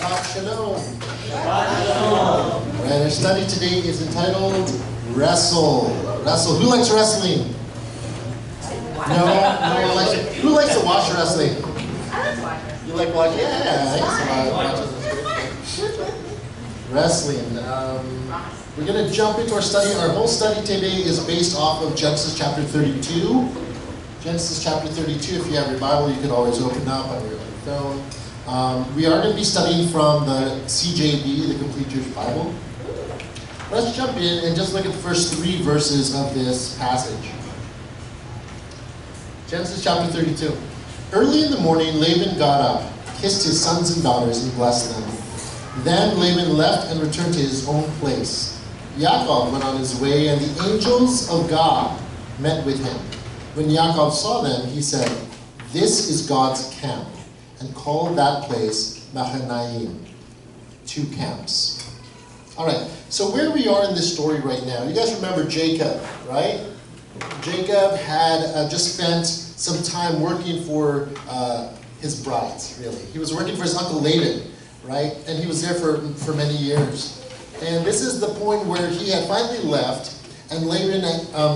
Shabbat Shalom. Shabbat Shalom. Alright, our study today is entitled Wrestle. Wrestle. Who likes wrestling? No one likes it. Who likes to watch wrestling? I like to watch wrestling. You like watching? Yeah, I used to watch wrestling. We're going to jump into our study. Our whole study today is based off of Genesis chapter 32. Genesis chapter 32, if you have your Bible, you can always open up on your phone. We are going to be studying from the CJB, the Complete Jewish Bible. Let's jump in and just look at the first 3 verses of this passage. Genesis chapter 32. Early in the morning, Laban got up, kissed his sons and daughters, and blessed them. Then Laban left and returned to his own place. Yaakov went on his way, and the angels of God met with him. When Yaakov saw them, he said, "This is God's camp," and called that place Mahanaim, 2 camps. All right, so where we are in this story right now, you guys remember Jacob, right? Jacob had just spent some time working for his brides, really. He was working for his uncle Laban, right? And he was there for many years. And this is the point where he had finally left, and Laban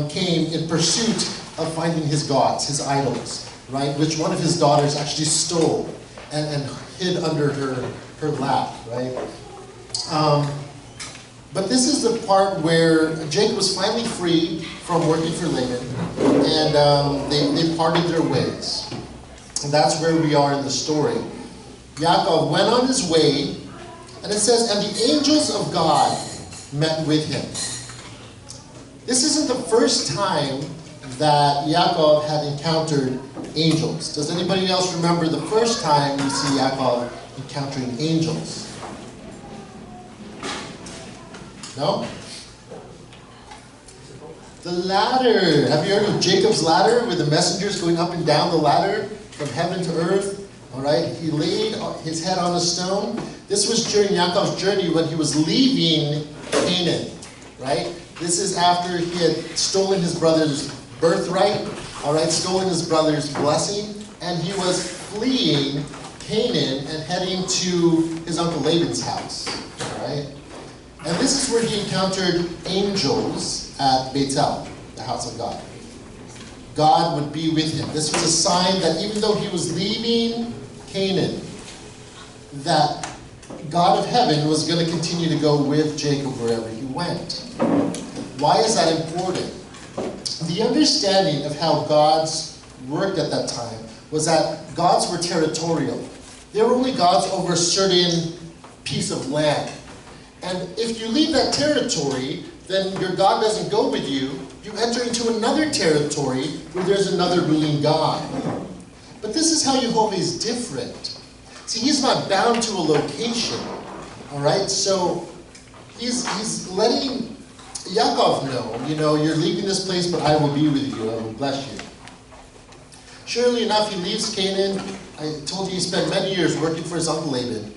came in pursuit of finding his gods, his idols, right? Which one of his daughters actually stole and hid under her lap, right? But this is the part where Jacob was finally free from working for Laban, and they parted their ways. And that's where we are in the story. Yaakov went on his way, and it says, and the angels of God met with him. This isn't the first time that Yaakov had encountered angels. Does anybody else remember the first time you see Yaakov encountering angels? No? The ladder. Have you heard of Jacob's ladder, with the messengers going up and down the ladder from heaven to earth? All right, he laid his head on a stone. This was during Yaakov's journey when he was leaving Canaan, right? This is after he had stolen his brother's birthright, all right, stolen his brother's blessing, and he was fleeing Canaan and heading to his uncle Laban's house, all right? And this is where he encountered angels at Bethel, the house of God. God would be with him. This was a sign that even though he was leaving Canaan, that God of heaven was going to continue to go with Jacob wherever he went. Why is that important? The understanding of how gods worked at that time was that gods were territorial. They were only gods over a certain piece of land. And if you leave that territory, then your God doesn't go with you. You enter into another territory where there's another ruling God. But this is how Jehovah is different. See, he's not bound to a location. All right? So he's letting Yaakov know, you're leaving this place, but I will be with you. I will bless you. Surely enough, he leaves Canaan. I told you he spent many years working for his uncle Laban.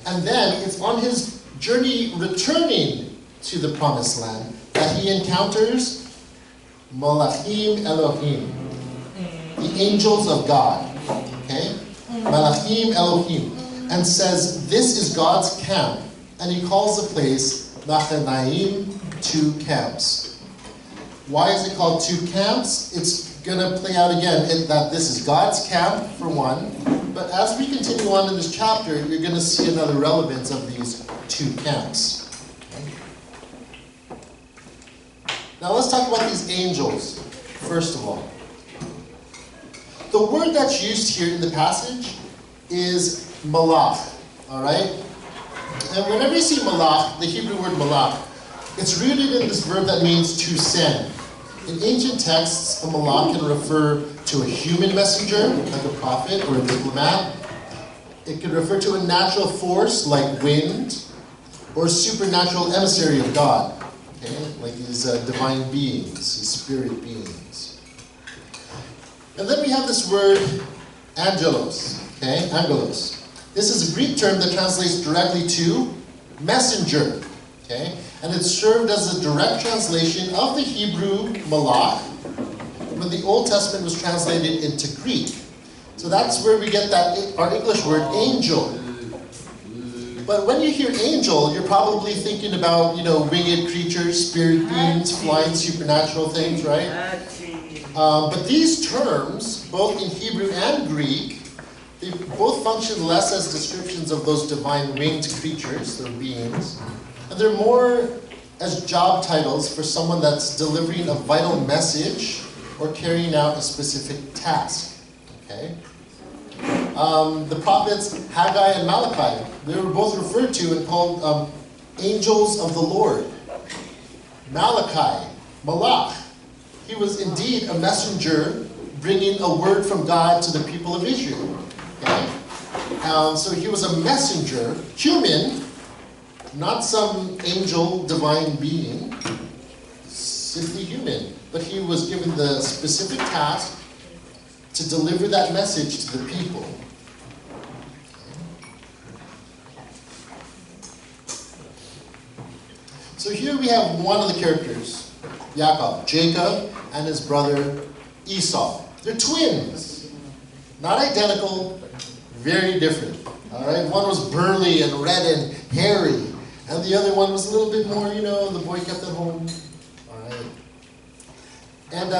And then it's on his journey returning to the promised land that he encounters Malachim Elohim, the angels of God. Okay? Malachim Elohim. And says, this is God's camp. And he calls the place Mahanaim, 2 camps. Why is it called 2 camps? It's going to play out again that this is God's camp, for one. But as we continue on in this chapter, you're going to see another relevance of these 2 camps. Okay? Now let's talk about these angels, first of all. The word that's used here in the passage is malach, all right? And whenever you see malach, the Hebrew word malach, it's rooted in this verb that means to send. In ancient texts, a malach can refer to a human messenger, like a prophet or a diplomat. It can refer to a natural force, like wind, or a supernatural emissary of God, okay? Like these divine beings, these spirit beings. And then we have this word angelos, okay? Angelos. This is a Greek term that translates directly to messenger, okay? And it served as a direct translation of the Hebrew malach when the Old Testament was translated into Greek. So that's where we get that our English word angel. But when you hear angel, you're probably thinking about, winged creatures, spirit beings, flying supernatural things, right? But these terms, both in Hebrew and Greek, they both function less as descriptions of those divine winged creatures, their beings, and they're more as job titles for someone that's delivering a vital message or carrying out a specific task. Okay? The prophets Haggai and Malachi, they were both referred to and called angels of the Lord. Malachi, Malach, he was indeed a messenger bringing a word from God to the people of Israel. Okay? So he was a messenger, human, not some angel, divine being, simply human. But he was given the specific task to deliver that message to the people. So here we have one of the characters, Yaakov, Jacob, and his brother Esau. They're twins. Not identical, very different. All right? One was burly and red and hairy, and the other one was a little bit more, the boy kept at home. All right? And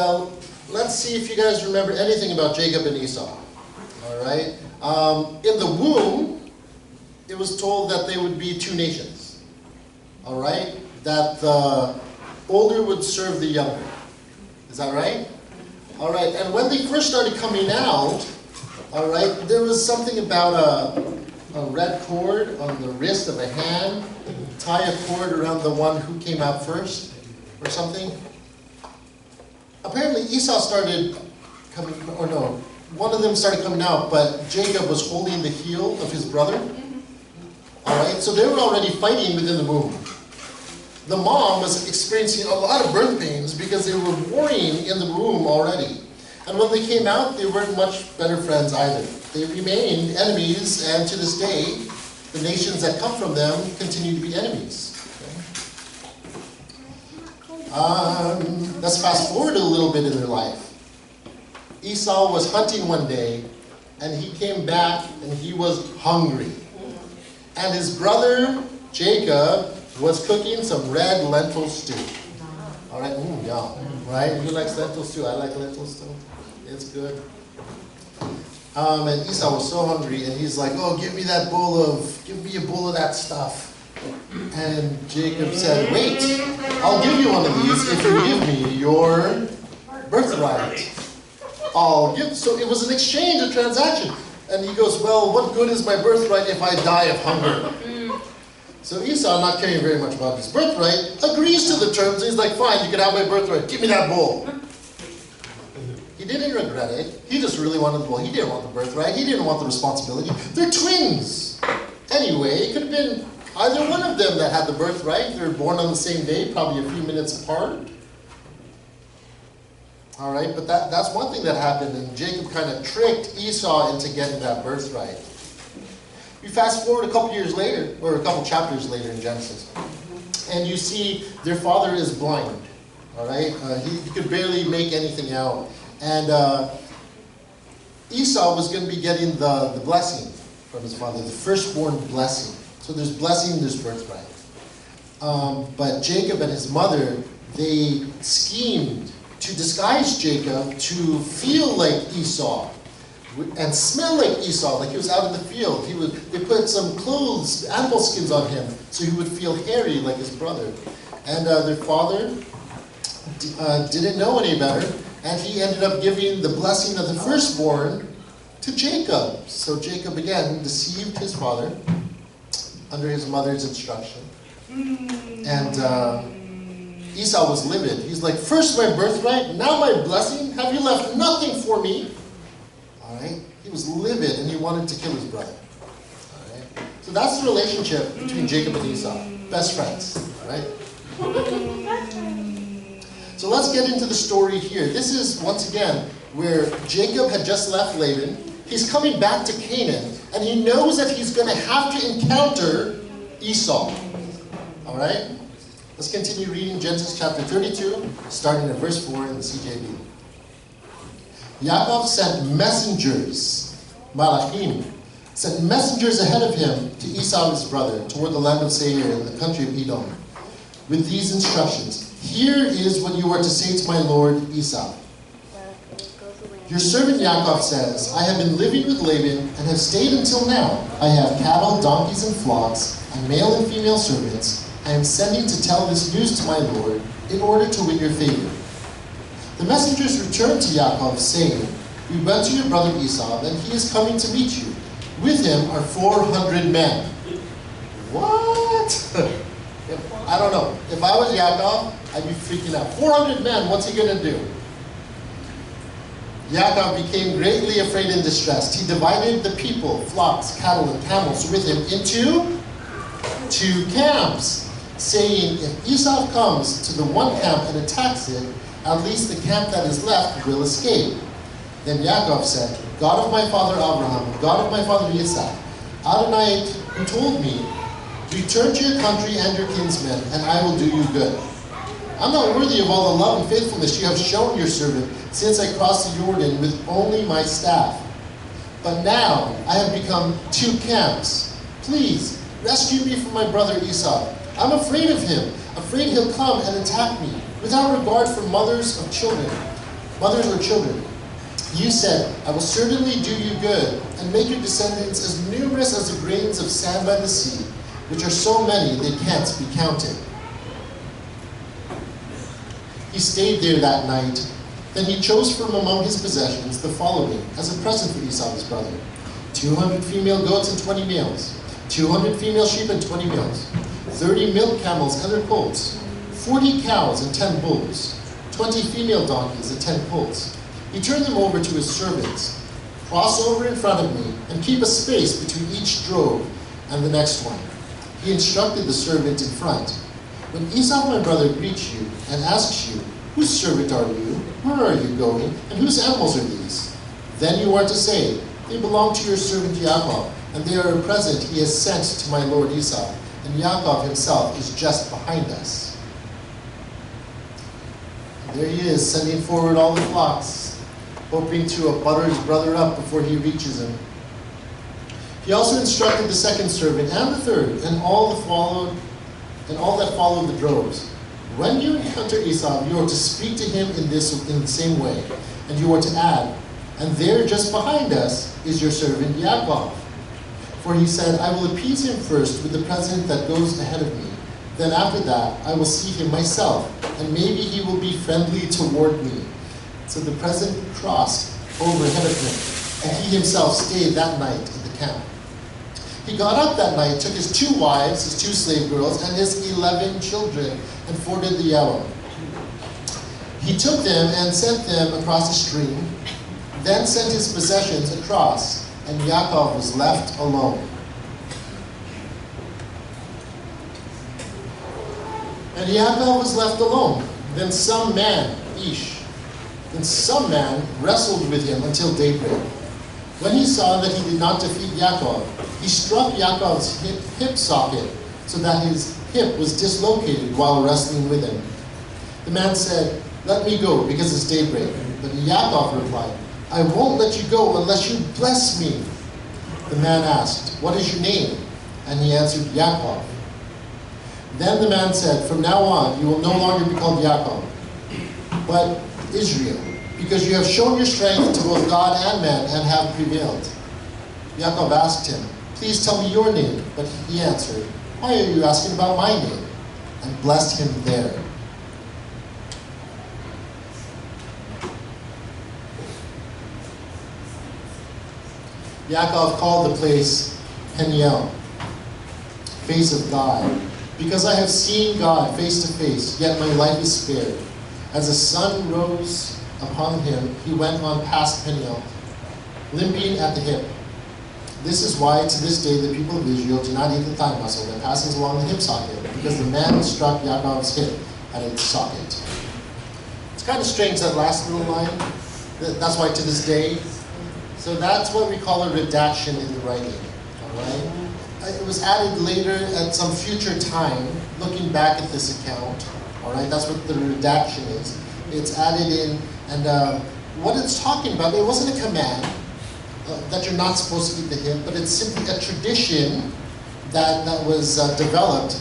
let's see if you guys remember anything about Jacob and Esau. All right? In the womb, it was told that they would be two nations. All right? That the older would serve the younger. Is that right? All right. And when they first started coming out, all right, there was something about a red cord on the wrist of a hand, tie a cord around the one who came out first, or something. Apparently Esau started coming, or no, one of them started coming out, but Jacob was holding the heel of his brother. All right, so they were already fighting within the womb. The mom was experiencing a lot of birth pains because they were warring in the womb already. And when they came out, they weren't much better friends either. They remained enemies, and to this day, the nations that come from them continue to be enemies. Okay? Let's fast forward a little bit in their life. Esau was hunting one day, and he came back, and he was hungry. And his brother, Jacob, was cooking some red lentil stew. All right, yum, right? Who likes lentil stew? I like lentil stew. It's good. And Esau was so hungry, and he's like, "Oh, give me a bowl of that stuff." And Jacob said, "Wait, I'll give you one of these if you give me your birthright." So it was an exchange, a transaction. And he goes, "Well, what good is my birthright if I die of hunger?" So Esau, not caring very much about his birthright, agrees to the terms. He's like, "Fine, you can have my birthright. Give me that bowl." He didn't regret it. He just really wanted the bowl. He didn't want the birthright. He didn't want the responsibility. They're twins. Anyway, it could have been either one of them that had the birthright. They were born on the same day, probably a few minutes apart. All right, but that's one thing that happened, and Jacob kind of tricked Esau into getting that birthright. You fast forward a couple years later, or a couple chapters later in Genesis, and you see their father is blind. All right, he could barely make anything out, and Esau was going to be getting the blessing from his father, the firstborn blessing. So there's blessing, there's birthright. But Jacob and his mother, they schemed to disguise Jacob to feel like Esau and smell like Esau, like he was out in the field. They put some clothes, animal skins on him, so he would feel hairy like his brother. And their father didn't know any better, and he ended up giving the blessing of the firstborn to Jacob. So Jacob, again, deceived his father under his mother's instruction. And Esau was livid. He's like, "First my birthright, now my blessing? Have you left nothing for me?" All right? He was livid, and he wanted to kill his brother. All right? So that's the relationship between Jacob and Esau. Best friends. All right? So let's get into the story here. This is, once again, where Jacob had just left Laban. He's coming back to Canaan, and he knows that he's going to have to encounter Esau. All right? Let's continue reading Genesis chapter 32, starting at verse 4 in the CJB. Yaakov sent messengers, Malachim, sent messengers ahead of him to Esau his brother toward the land of Seir in the country of Edom, with these instructions. Here is what you are to say to my lord Esau. Your servant Yaakov says, I have been living with Laban and have stayed until now. I have cattle, donkeys, and flocks, and male and female servants. I am sending to tell this news to my lord in order to win your favor. The messengers returned to Yaakov, saying, we went to your brother Esau, and he is coming to meet you. With him are 400 men. What? I don't know. If I was Yaakov, I'd be freaking out. 400 men, what's he going to do? Yaakov became greatly afraid and distressed. He divided the people, flocks, cattle, and camels with him into 2 camps, saying, if Esau comes to the one camp and attacks it, at least the camp that is left will escape. Then Yaakov said, God of my father Abraham, God of my father Isaac, Adonai, who told me, return to your country and your kinsmen, and I will do you good. I'm not worthy of all the love and faithfulness you have shown your servant since I crossed the Jordan with only my staff. But now I have become 2 camps. Please, rescue me from my brother Esau. I'm afraid of him, afraid he'll come and attack me, without regard for mothers or children. You said, I will certainly do you good, and make your descendants as numerous as the grains of sand by the sea, which are so many they can't be counted. He stayed there that night. Then he chose from among his possessions the following as a present for Esau his brother: 200 female goats and 20 males, 200 female sheep and 20 males, 30 milk camels and their colts, 40 cows and 10 bulls, 20 female donkeys and 10 colts. He turned them over to his servants. Cross over in front of me and keep a space between each drove and the next one. He instructed the servant in front. When Esau my brother greets you and asks you, whose servant are you? Where are you going? And whose animals are these? Then you are to say, they belong to your servant Yaakov, and they are a present he has sent to my lord Esau, and Yaakov himself is just behind us. And there he is, sending forward all the flocks, hoping to butter his brother up before he reaches him. He also instructed the second servant and the third, and all that followed the droves. When you encounter Esau, you are to speak to him in the same way, and you are to add, and there just behind us is your servant Yaakov. For he said, I will appease him first with the present that goes ahead of me. Then after that, I will see him myself, and maybe he will be friendly toward me. So the present crossed over ahead of him, and he himself stayed that night at the camp. He got up that night, took his 2 wives, his 2 slave girls, and his 11 children, and forded the Yellow. He took them and sent them across the stream, then sent his possessions across, and Yaakov was left alone. And Yaakov was left alone. Then some man wrestled with him until daybreak. When he saw that he did not defeat Yaakov, he struck Yaakov's hip socket so that his hip was dislocated while wrestling with him. The man said, let me go because it's daybreak. But Yaakov replied, I won't let you go unless you bless me. The man asked, what is your name? And he answered, Yaakov. Then the man said, from now on you will no longer be called Yaakov, but Israel, because you have shown your strength to both God and man and have prevailed. Yaakov asked him, please tell me your name. But he answered, why are you asking about my name? And blessed him there. Yaakov called the place Peniel, face of God, because I have seen God face to face, yet my life is spared. As the sun rose upon him, he went on past Peniel, limping at the hip. This is why to this day the people of Israel do not eat the thigh muscle that passes along the hip socket, because the man struck Yaakov's hip at its socket. It's kind of strange, that last little line. That's why to this day. So that's what we call a redaction in the writing. All right? It was added later at some future time, looking back at this account. All right, that's what the redaction is. It's added in, and what it's talking about, it wasn't a command. that you're not supposed to eat the hip, but it's simply a tradition that was developed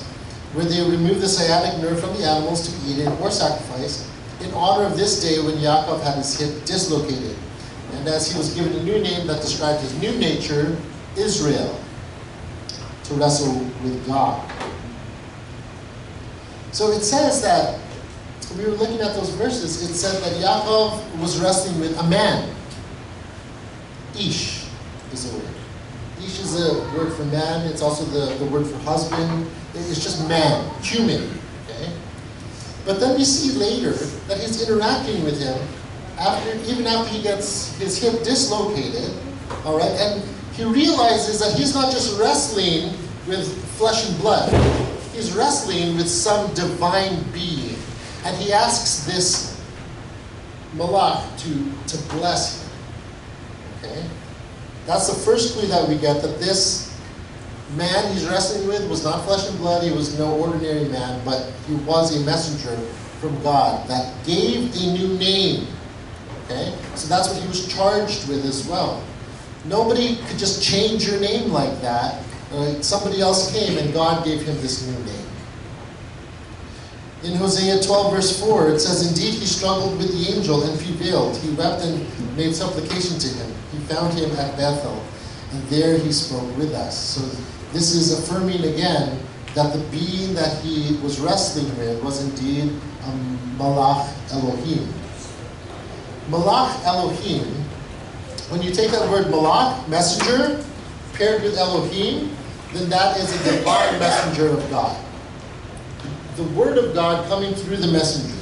where they remove the sciatic nerve from the animals to eat it or sacrifice in honor of this day when Yaakov had his hip dislocated. And as he was given a new name that described his new nature, Israel, to wrestle with God. So it says that, we were looking at those verses, it said that Yaakov was wrestling with a man. Ish is a word. Ish is a word for man. It's also the word for husband. It's just man, human. Okay? But then we see later that he's interacting with him even after he gets his hip dislocated. All right, and he realizes that he's not just wrestling with flesh and blood. He's wrestling with some divine being, and he asks this malach to bless him. Okay? That's the first clue that we get, that this man he's wrestling with was not flesh and blood. He was no ordinary man, but he was a messenger from God that gave a new name. Okay? So that's what he was charged with as well. Nobody could just change your name like that. Somebody else came and God gave him this new name. In Hosea 12 verse 4, it says, "Indeed he struggled with the angel and prevailed. He wept and made supplication to him. He found him at Bethel, and there he spoke with us." So this is affirming again that the being that he was wrestling with was indeed a Malach Elohim. Malach Elohim, when you take that word Malach, messenger, paired with Elohim, then that is a divine messenger of God. The word of God coming through the messenger.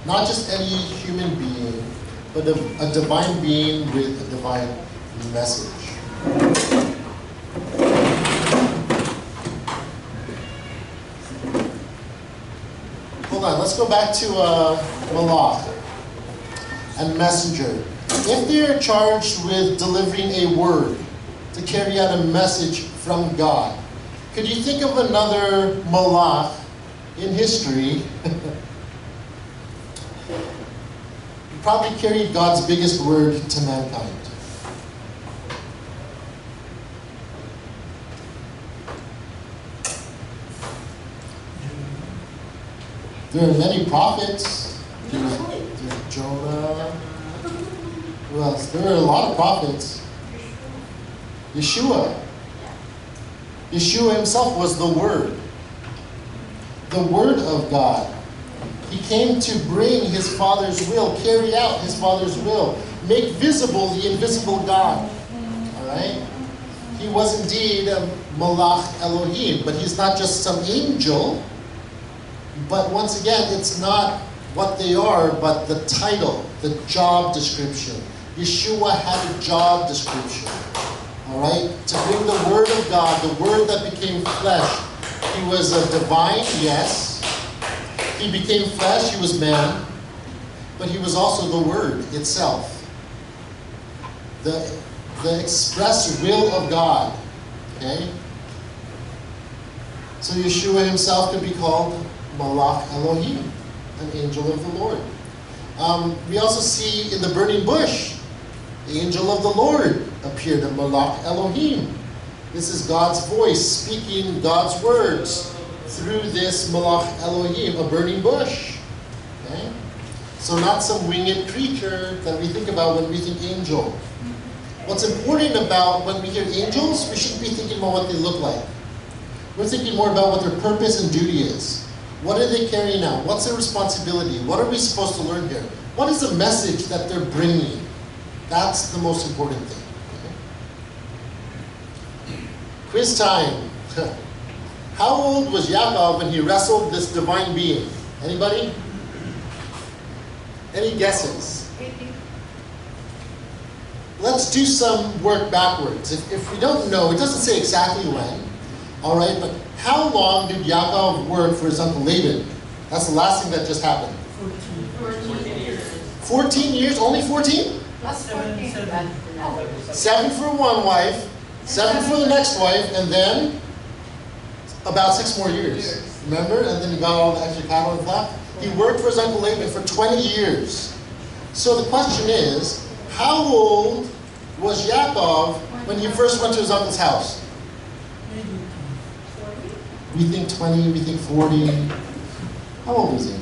Not just any human being, but a divine being with a divine message. Hold on, let's go back to Malach and messenger. If they are charged with delivering a word to carry out a message from God, could you think of another Malach in history who probably carried God's biggest word to mankind? There are many prophets. There's Jonah. Who else? There are a lot of prophets. Yeshua. Yeshua himself was the Word. The Word of God. He came to bring his Father's will, carry out his Father's will, make visible the invisible God. Alright? He was indeed a Malach Elohim, but he's not just some angel. But once again, it's not what they are, but the title, the job description. Yeshua had a job description. Alright? To bring the Word of God, the Word that became flesh. He was a divine, yes. He became flesh, he was man. But he was also the Word itself. The express will of God. Okay? So Yeshua himself could be called Malach Elohim, an angel of the Lord. We also see in the burning bush, the angel of the Lord appeared, a Malach Elohim. This is God's voice speaking God's words through this Malach Elohim, a burning bush. Okay? So not some winged creature that we think about when we think angel. What's important about when we hear angels, we shouldn't be thinking about what they look like. We're thinking more about what their purpose and duty is. What are they carrying out? What's their responsibility? What are we supposed to learn here? What is the message that they're bringing? That's the most important thing. Okay? Quiz time. How old was Yaakov when he wrestled this divine being? Anybody? Any guesses? Let's do some work backwards. If we don't know, it doesn't say exactly when. All right, but how long did Yaakov work for his uncle Laban? That's the last thing that just happened. 14 years. 14 years? Only 14? Plus 14. 7 for one wife, 7 for the next wife, and then about 6 more years. Remember? And then he got all the extra cattle and flock. He worked for his uncle Laban for 20 years. So the question is, how old was Yaakov when he first went to his uncle's house? Maybe. We think 20, we think 40. How old was he?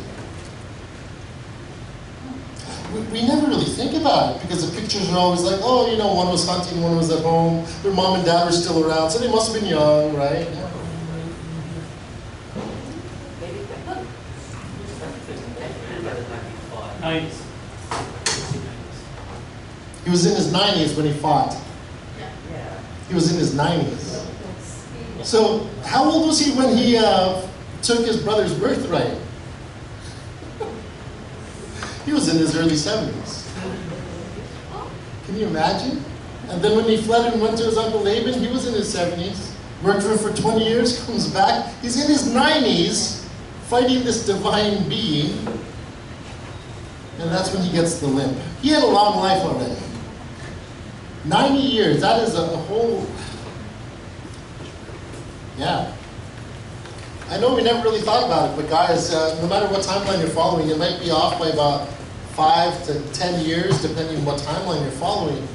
We never really think about it because the pictures are always like, oh, you know, one was hunting, one was at home, their mom and dad were still around, so they must have been young, right? Nice. He was in his 90s when he fought. He was in his 90s. So, how old was he when he took his brother's birthright? He was in his early 70s. Can you imagine? And then when he fled and went to his uncle Laban, he was in his 70s. Worked for him for 20 years, comes back. He's in his 90s, fighting this divine being. And that's when he gets the limp. He had a long life already. 90 years, that is a whole... Yeah. I know we never really thought about it, but guys, no matter what timeline you're following, it might be off by about 5 to 10 years, depending on what timeline you're following.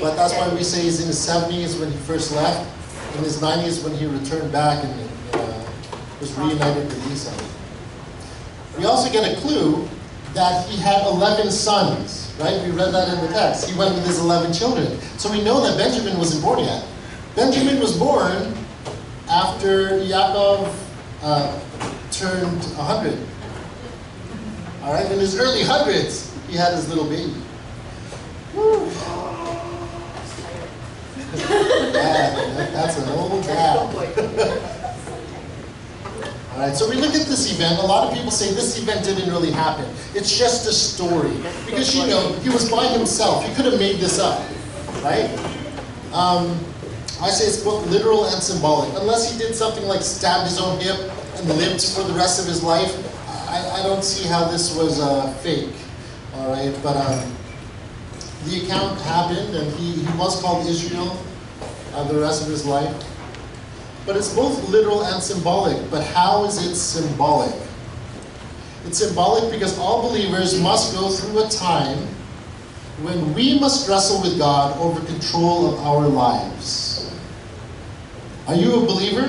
But that's why we say he's in his 70s when he first left, in his 90s when he returned back and was reunited with Esau. We also get a clue that he had 11 sons, right? We read that in the text. He went with his 11 children. So we know that Benjamin wasn't born yet. Benjamin was born after Yaakov turned 100. All right, in his early hundreds, he had his little baby. Woo. Dad, that's an old dad. All right, so we look at this event. A lot of people say this event didn't really happen. It's just a story. Because, you know, he was by himself. He could have made this up, right? I say it's both literal and symbolic. Unless he did something like stabbed his own hip and lived for the rest of his life, I don't see how this was fake. All right, but the account happened, and he was called Israel the rest of his life. But it's both literal and symbolic. But how is it symbolic? It's symbolic because all believers must go through a time when we must wrestle with God over control of our lives. Are you a believer?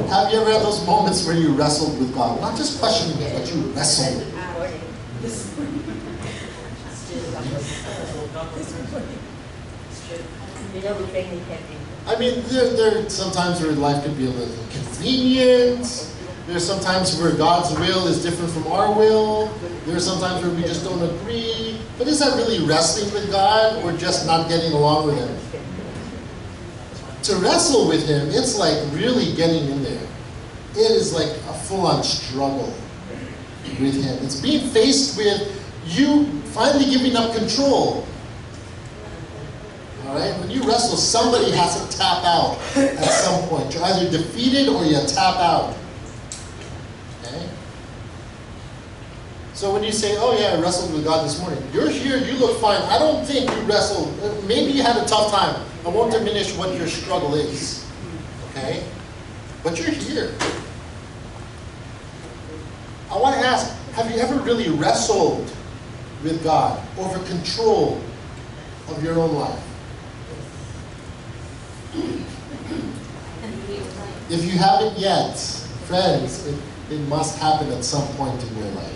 Have you ever had those moments where you wrestled with God? Not just questioning Him, but you wrestled. I mean, there are some times where life could be a little inconvenient. There's some times where God's will is different from our will. There's some times where we just don't agree. But is that really wrestling with God or just not getting along with Him? To wrestle with Him, it's like really getting in there. It is like a full-on struggle with Him. It's being faced with you finally giving up control. All right? When you wrestle, somebody has to tap out at some point. You're either defeated or you tap out. Okay? So when you say, oh yeah, I wrestled with God this morning, you're here, you look fine. I don't think you wrestled. Maybe you had a tough time. I won't diminish what your struggle is. Okay? But you're here. I want to ask, have you ever really wrestled with God over control of your own life? If you haven't yet, friends, it must happen at some point in your life.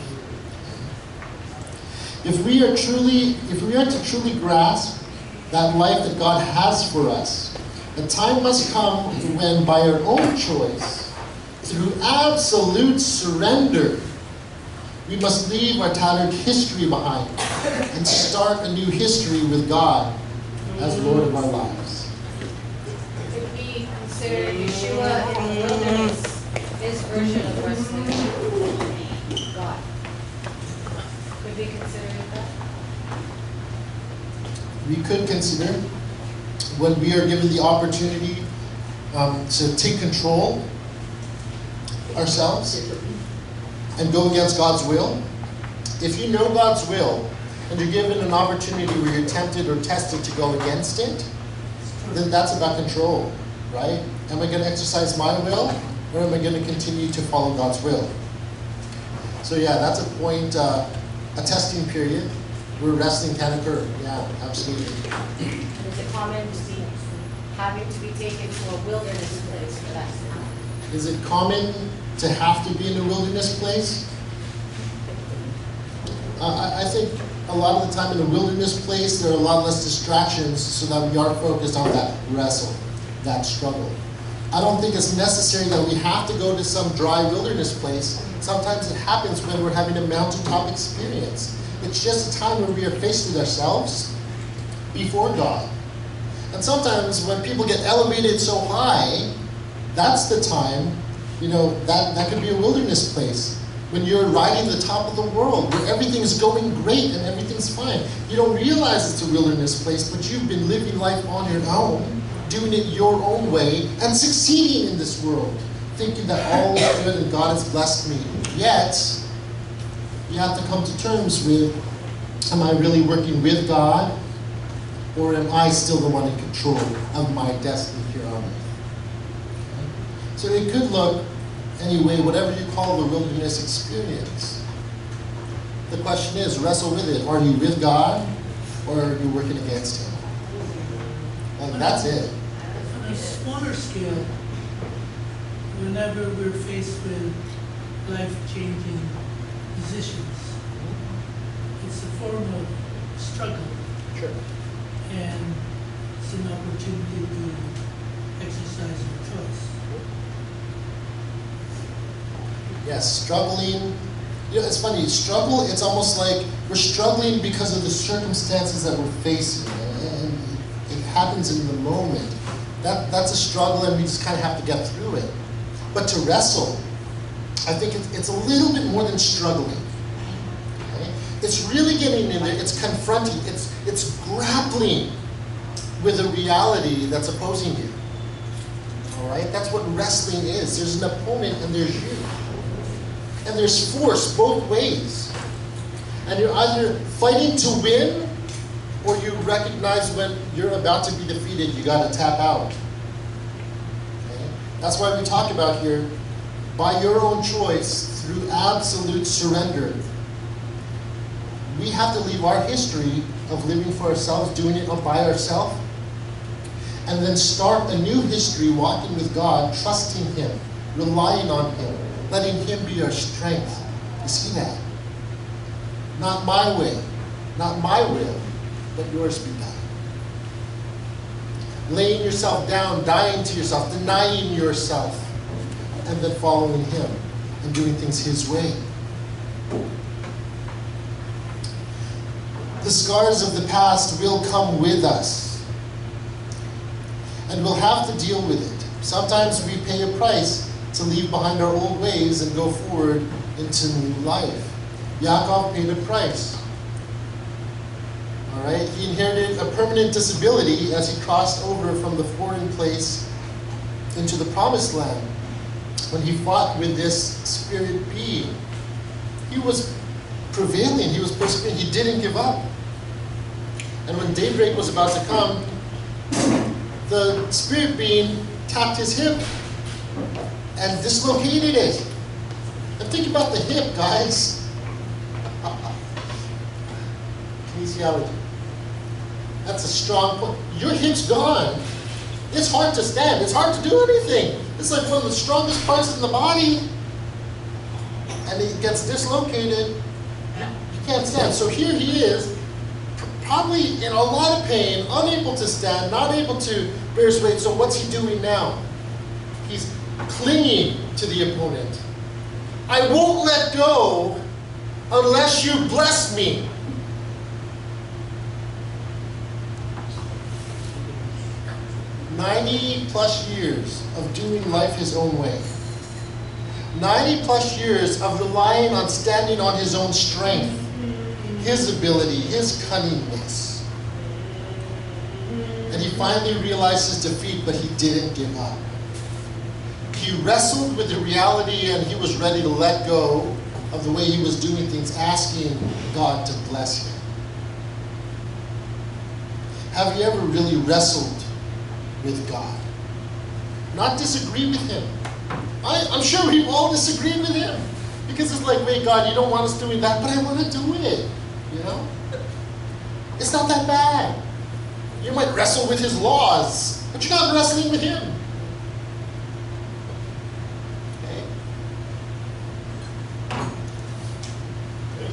If we are to truly grasp that life that God has for us, a time must come when, by our own choice, through absolute surrender, we must leave our tattered history behind and start a new history with God as Lord of our lives. Could we consider Yeshua in the wilderness his version of wrestling with God? Could we consider it that? We could consider when we are given the opportunity to take control ourselves and go against God's will. If you know God's will and you're given an opportunity where you're tempted or tested to go against it, then that's about control, right? Am I going to exercise my will, or am I going to continue to follow God's will? So yeah, that's a point, a testing period where wrestling can occur. Yeah, absolutely. And is it common to be having to be taken to a wilderness place for that to happen? Is it common to have to be in a wilderness place? I think a lot of the time in a wilderness place, there are a lot less distractions so that we are focused on that wrestle, that struggle. I don't think it's necessary that we have to go to some dry wilderness place. Sometimes it happens when we're having a mountaintop experience. It's just a time where we are faced with ourselves before God. And sometimes when people get elevated so high, that's the time, that could be a wilderness place. When you're riding the top of the world, where everything's going great and everything's fine. You don't realize it's a wilderness place, but you've been living life on your own, doing it your own way, and succeeding in this world, thinking that all is good and God has blessed me. Yet, you have to come to terms with, am I really working with God, or am I still the one in control of my destiny here on earth? So it could look, anyway, whatever you call the wilderness experience. The question is, wrestle with it. Are you with God, or are you working against Him? And that's it. On a smaller scale, whenever we're faced with life-changing decisions, it's a form of struggle. Sure. And it's an opportunity to exercise your choice. Yes, struggling. It's funny, struggle, it's almost like we're struggling because of the circumstances that we're facing. And it happens in the moment. That's a struggle, and we just kind of have to get through it. But to wrestle, I think it's a little bit more than struggling. Okay? It's really getting in there, it's confronting, it's grappling with a reality that's opposing you. All right? That's what wrestling is. There's an opponent and there's you. And there's force both ways. And you're either fighting to win, or you recognize when you're about to be defeated, you got to tap out. Okay? That's why we talk about here, by your own choice, through absolute surrender. We have to leave our history of living for ourselves, doing it by ourselves, and then start a new history walking with God, trusting Him, relying on Him, letting Him be our strength. You see that? Not my way, not my will, but yours be done. Laying yourself down, dying to yourself, denying yourself, and then following Him and doing things His way. The scars of the past will come with us, and we'll have to deal with it. Sometimes we pay a price to leave behind our old ways and go forward into new life. Yaakov paid a price. All right, he inherited a permanent disability as he crossed over from the foreign place into the promised land. When he fought with this spirit being, he was prevailing, he was persevering, he didn't give up. And when daybreak was about to come, the spirit being tapped his hip and dislocated it. And think about the hip, guys. Kinesiology. That's a strong point. Your hip's gone. It's hard to stand. It's hard to do anything. It's like one of the strongest parts in the body. And it gets dislocated. You can't stand. So here he is, probably in a lot of pain, unable to stand, not able to bear his weight. So what's he doing now? He's clinging to the opponent. I won't let go unless you bless me. +90 years of doing life his own way. 90+ years of relying on standing on his own strength, his ability, his cunningness. And he finally realized his defeat, but he didn't give up. He wrestled with the reality, and he was ready to let go of the way he was doing things, asking God to bless him. Have you ever really wrestled with God? Not disagree with Him. I'm sure we've all disagreed with Him. Because it's like, wait, God, you don't want us doing that, but I want to do it. You know? It's not that bad. You might wrestle with his laws, but you're not wrestling with him.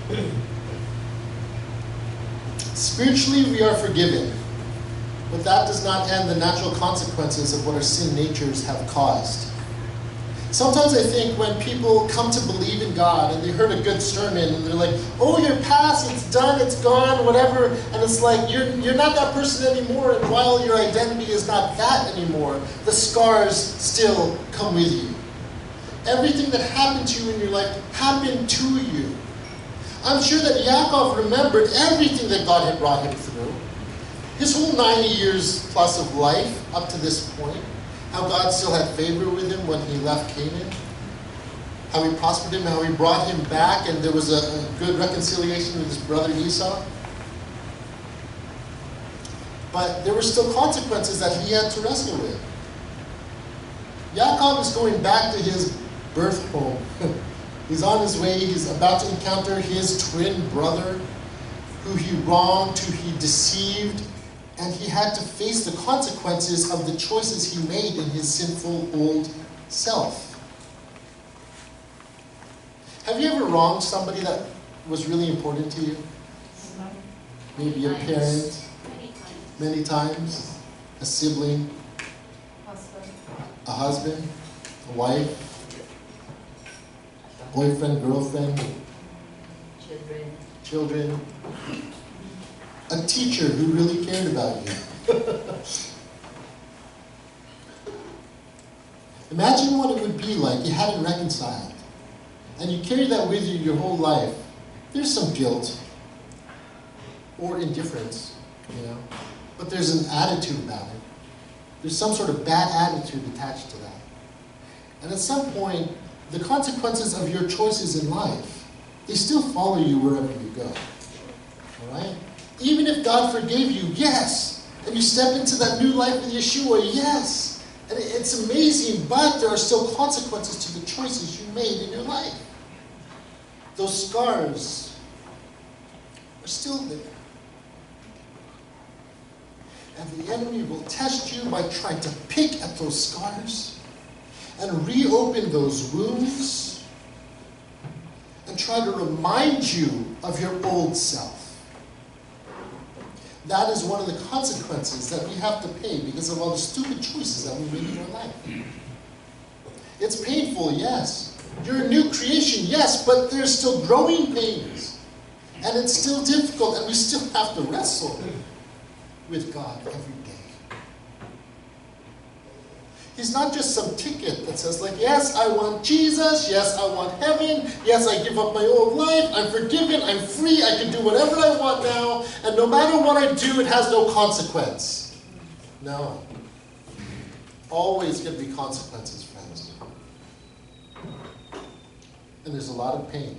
Okay? Spiritually, we are forgiven, but that does not end the natural consequences of what our sin natures have caused. Sometimes I think when people come to believe in God and they heard a good sermon and they're like, oh, your past, it's done, it's gone, whatever, and it's like, you're not that person anymore, and while your identity is not that anymore, the scars still come with you. Everything that happened to you in your life happened to you. I'm sure that Yaakov remembered everything that God had brought him through. His whole 90 years plus of life up to this point. How God still had favor with him when he left Canaan. How he prospered him, how he brought him back, and there was a good reconciliation with his brother Esau. But there were still consequences that he had to wrestle with. Yaakov is going back to his birth home. He's on his way, he's about to encounter his twin brother, who he wronged, who he deceived, and he had to face the consequences of the choices he made in his sinful old self. Have you ever wronged somebody that was really important to you? Maybe a parent, many times, a sibling, a husband, a wife, boyfriend, girlfriend, children. A teacher who really cared about you. Imagine what it would be like you hadn't reconciled, and you carry that with you your whole life. There's some guilt or indifference, but there's an attitude about it. There's some sort of bad attitude attached to that. And at some point, the consequences of your choices in life, they still follow you wherever you go. All right? Even if God forgave you, yes. And you step into that new life with Yeshua, yes. And it's amazing, but there are still consequences to the choices you made in your life. Those scars are still there. And the enemy will test you by trying to pick at those scars and reopen those wounds and try to remind you of your old self. That is one of the consequences that we have to pay because of all the stupid choices that we made in our life. It's painful, yes. You're a new creation, yes, but there's still growing pains. And it's still difficult, and we still have to wrestle with God every day. He's not just some ticket that says like, yes, I want Jesus, yes, I want heaven, yes, I give up my old life, I'm forgiven, I'm free, I can do whatever I want now, and no matter what I do, it has no consequence. No. Always going to be consequences, friends. And there's a lot of pain.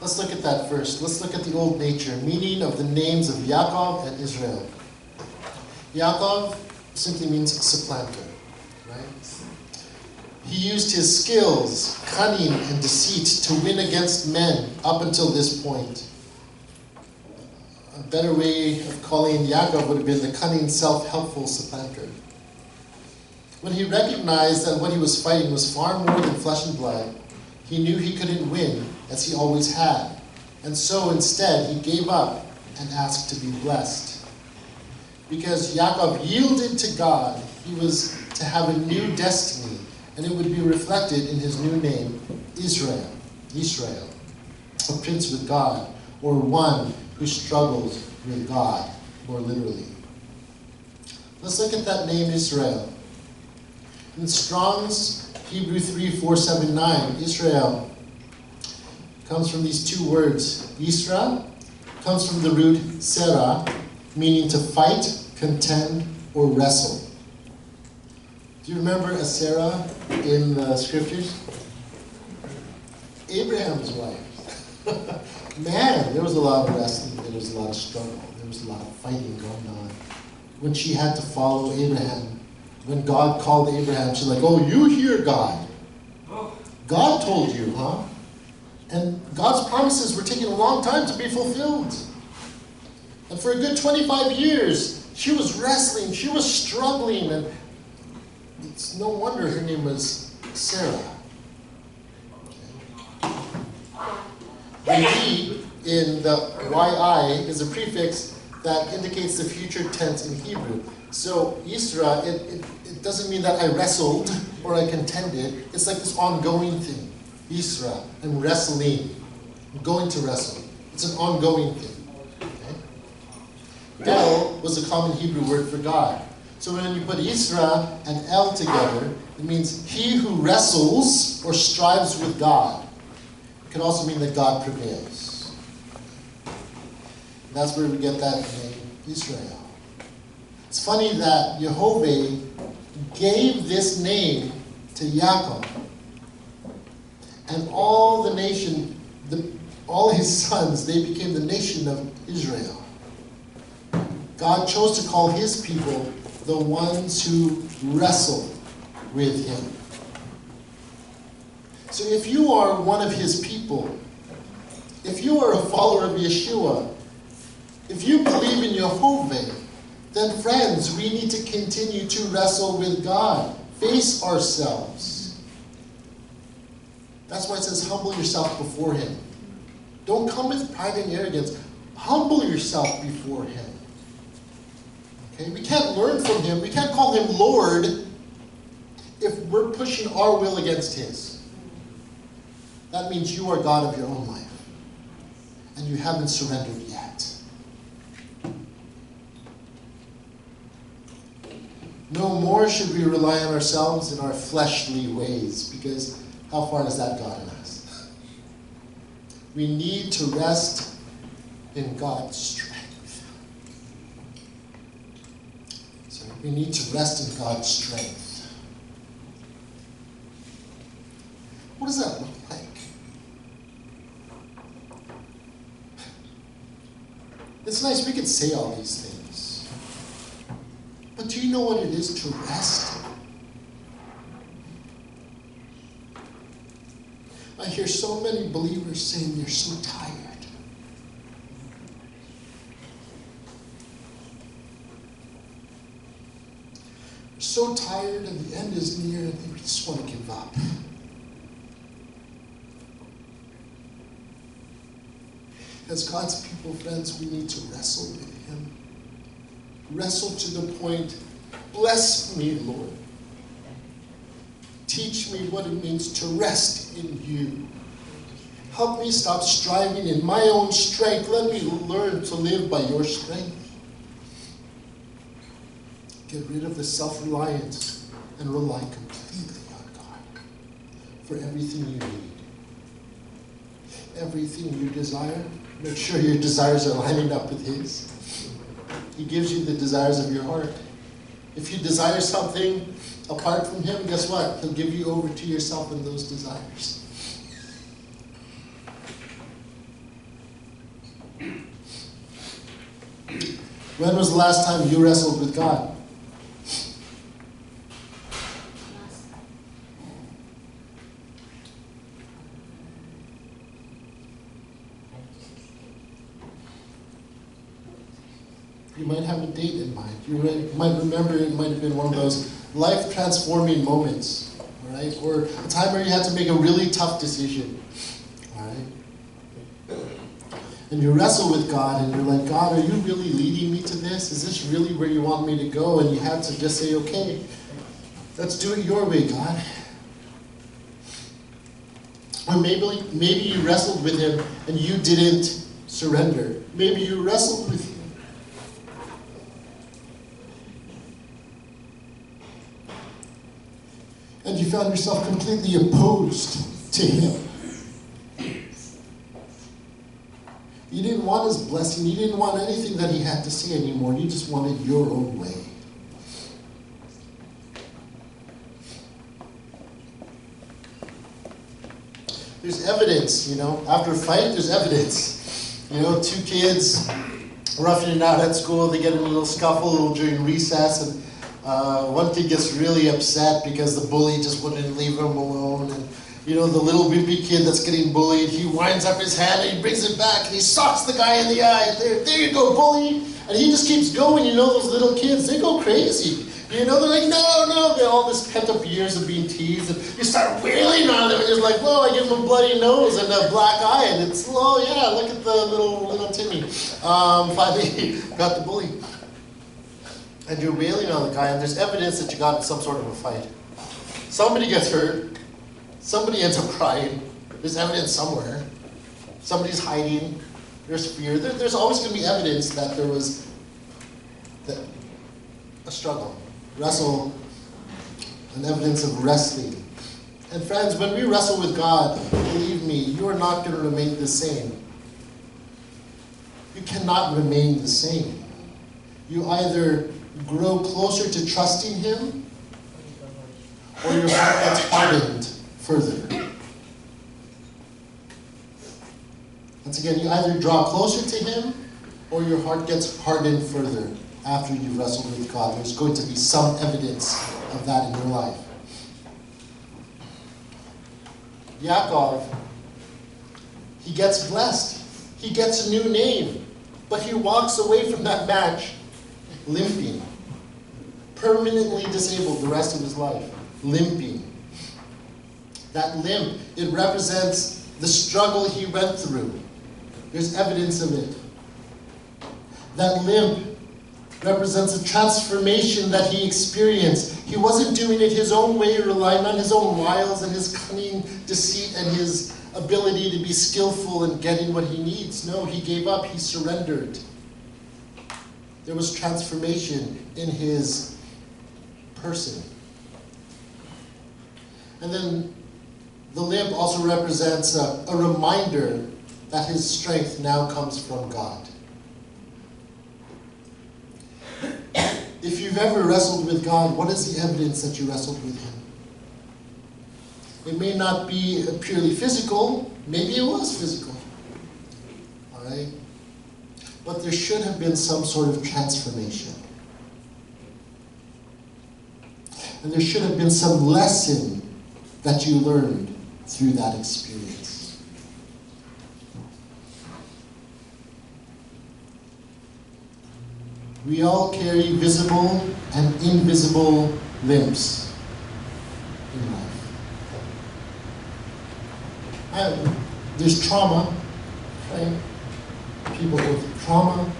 Let's look at that first. Let's look at the old nature, meaning of the names of Yaakov and Israel. Yaakov simply means supplanter, right? He used his skills, cunning, and deceit to win against men up until this point. A better way of calling Yaakov would have been the cunning, self-helpful supplanter. When he recognized that what he was fighting was far more than flesh and blood, he knew he couldn't win, as he always had. And so instead, he gave up and asked to be blessed. Because Yaakov yielded to God, he was to have a new destiny, and it would be reflected in his new name, Israel. Israel, a prince with God, or one who struggles with God, more literally. Let's look at that name, Israel. In Strong's Hebrew 3:479, Israel comes from these two words. Yisra comes from the root Serah, meaning to fight, contend, or wrestle. Do you remember a Sarah in the scriptures? Abraham's wife. Man, there was a lot of wrestling, there was a lot of struggle, there was a lot of fighting going on. When she had to follow Abraham, when God called Abraham, she's like, oh, you hear God. God told you, huh? And God's promises were taking a long time to be fulfilled. And for a good 25 years, she was wrestling, she was struggling, and it's no wonder her name was Sarah. The E in the YI is a prefix that indicates the future tense in Hebrew. So Yisra, it doesn't mean that I wrestled or I contended. It's like this ongoing thing. Yisra, I'm wrestling. I'm going to wrestle. It's an ongoing thing. Okay? El was a common Hebrew word for God. So when you put Yisra and El together, it means he who wrestles or strives with God. It can also mean that God prevails. And that's where we get that name, Israel. It's funny that Jehovah gave this name to Yaakov. And all the nation, all his sons, they became the nation of Israel. God chose to call his people the ones who wrestle with him. So if you are one of his people, if you are a follower of Yeshua, if you believe in Jehovah, then friends, we need to continue to wrestle with God. Face ourselves. That's why it says humble yourself before him. Don't come with pride and arrogance. Humble yourself before him. Okay? We can't learn from him. We can't call him Lord if we're pushing our will against his. That means you are God of your own life. And you haven't surrendered yet. No more should we rely on ourselves in our fleshly ways, because how far has that gotten us? We need to rest in God's strength. So we need to rest in God's strength. What does that look like? It's nice we could say all these things. But do you know what it is to rest? I hear so many believers saying they're so tired. They're so tired and the end is near and they just want to give up. As God's people, friends, we need to wrestle with him. Wrestle to the point, bless me, Lord. Teach me what it means to rest in you. Help me stop striving in my own strength. Let me learn to live by your strength. Get rid of the self-reliance and rely completely on God for everything you need. Everything you desire, make sure your desires are lining up with his. He gives you the desires of your heart. If you desire something apart from him, guess what? He'll give you over to yourself and those desires. When was the last time you wrestled with God? You might have a date in mind. You might remember it might have been one of those life-transforming moments, all right? Or a time where you had to make a really tough decision, all right? And you wrestle with God, and you're like, God, are you really leading me to this? Is this really where you want me to go? And you had to just say, okay, let's do it your way, God. Or maybe you wrestled with him and you didn't surrender. Maybe you wrestled with him and you found yourself completely opposed to him. You didn't want his blessing. You didn't want anything that he had to say anymore. You just wanted your own way. There's evidence, after a fight, there's evidence. Two kids roughing it out at school, they get in a little scuffle during recess, and one kid gets really upset because the bully just wouldn't leave him alone, and You know, the little wimpy kid that's getting bullied, he winds up his hand and he brings it back and he socks the guy in the eye. There you go, bully. And he just keeps going. You know, those little kids, they go crazy. You know, they're like, no, they're all this pent up years of being teased. And you start wailing on them and you're like, whoa, I give him a bloody nose and a black eye. And it's, oh yeah, look at the little Timmy. Finally got the bully. And you're wailing on the guy and there's evidence that you got in some sort of a fight. Somebody gets hurt. Somebody ends up crying. There's evidence somewhere. Somebody's hiding. There's fear. There's always going to be evidence that there was a struggle. Wrestle, an evidence of wrestling. And friends, when we wrestle with God, believe me, you are not going to remain the same. You cannot remain the same. You either grow closer to trusting Him, or your heart gets hardened further. Once again, you either draw closer to Him, or your heart gets hardened further after you've wrestled with God. There's going to be some evidence of that in your life. Yaakov, he gets blessed. He gets a new name. But he walks away from that match limping. Permanently disabled the rest of his life. Limping. That limp, it represents the struggle he went through. There's evidence of it. That limp represents a transformation that he experienced. He wasn't doing it his own way, relying on his own wiles and his cunning deceit and his ability to be skillful in getting what he needs. No, he gave up. He surrendered. There was transformation in his person. And then the limp also represents a reminder that his strength now comes from God. If you've ever wrestled with God, what is the evidence that you wrestled with Him? It may not be purely physical. Maybe it was physical. All right? But there should have been some sort of transformation. And there should have been some lesson that you learned through that experience. We all carry visible and invisible limps in life. There's trauma, right? People go through trauma.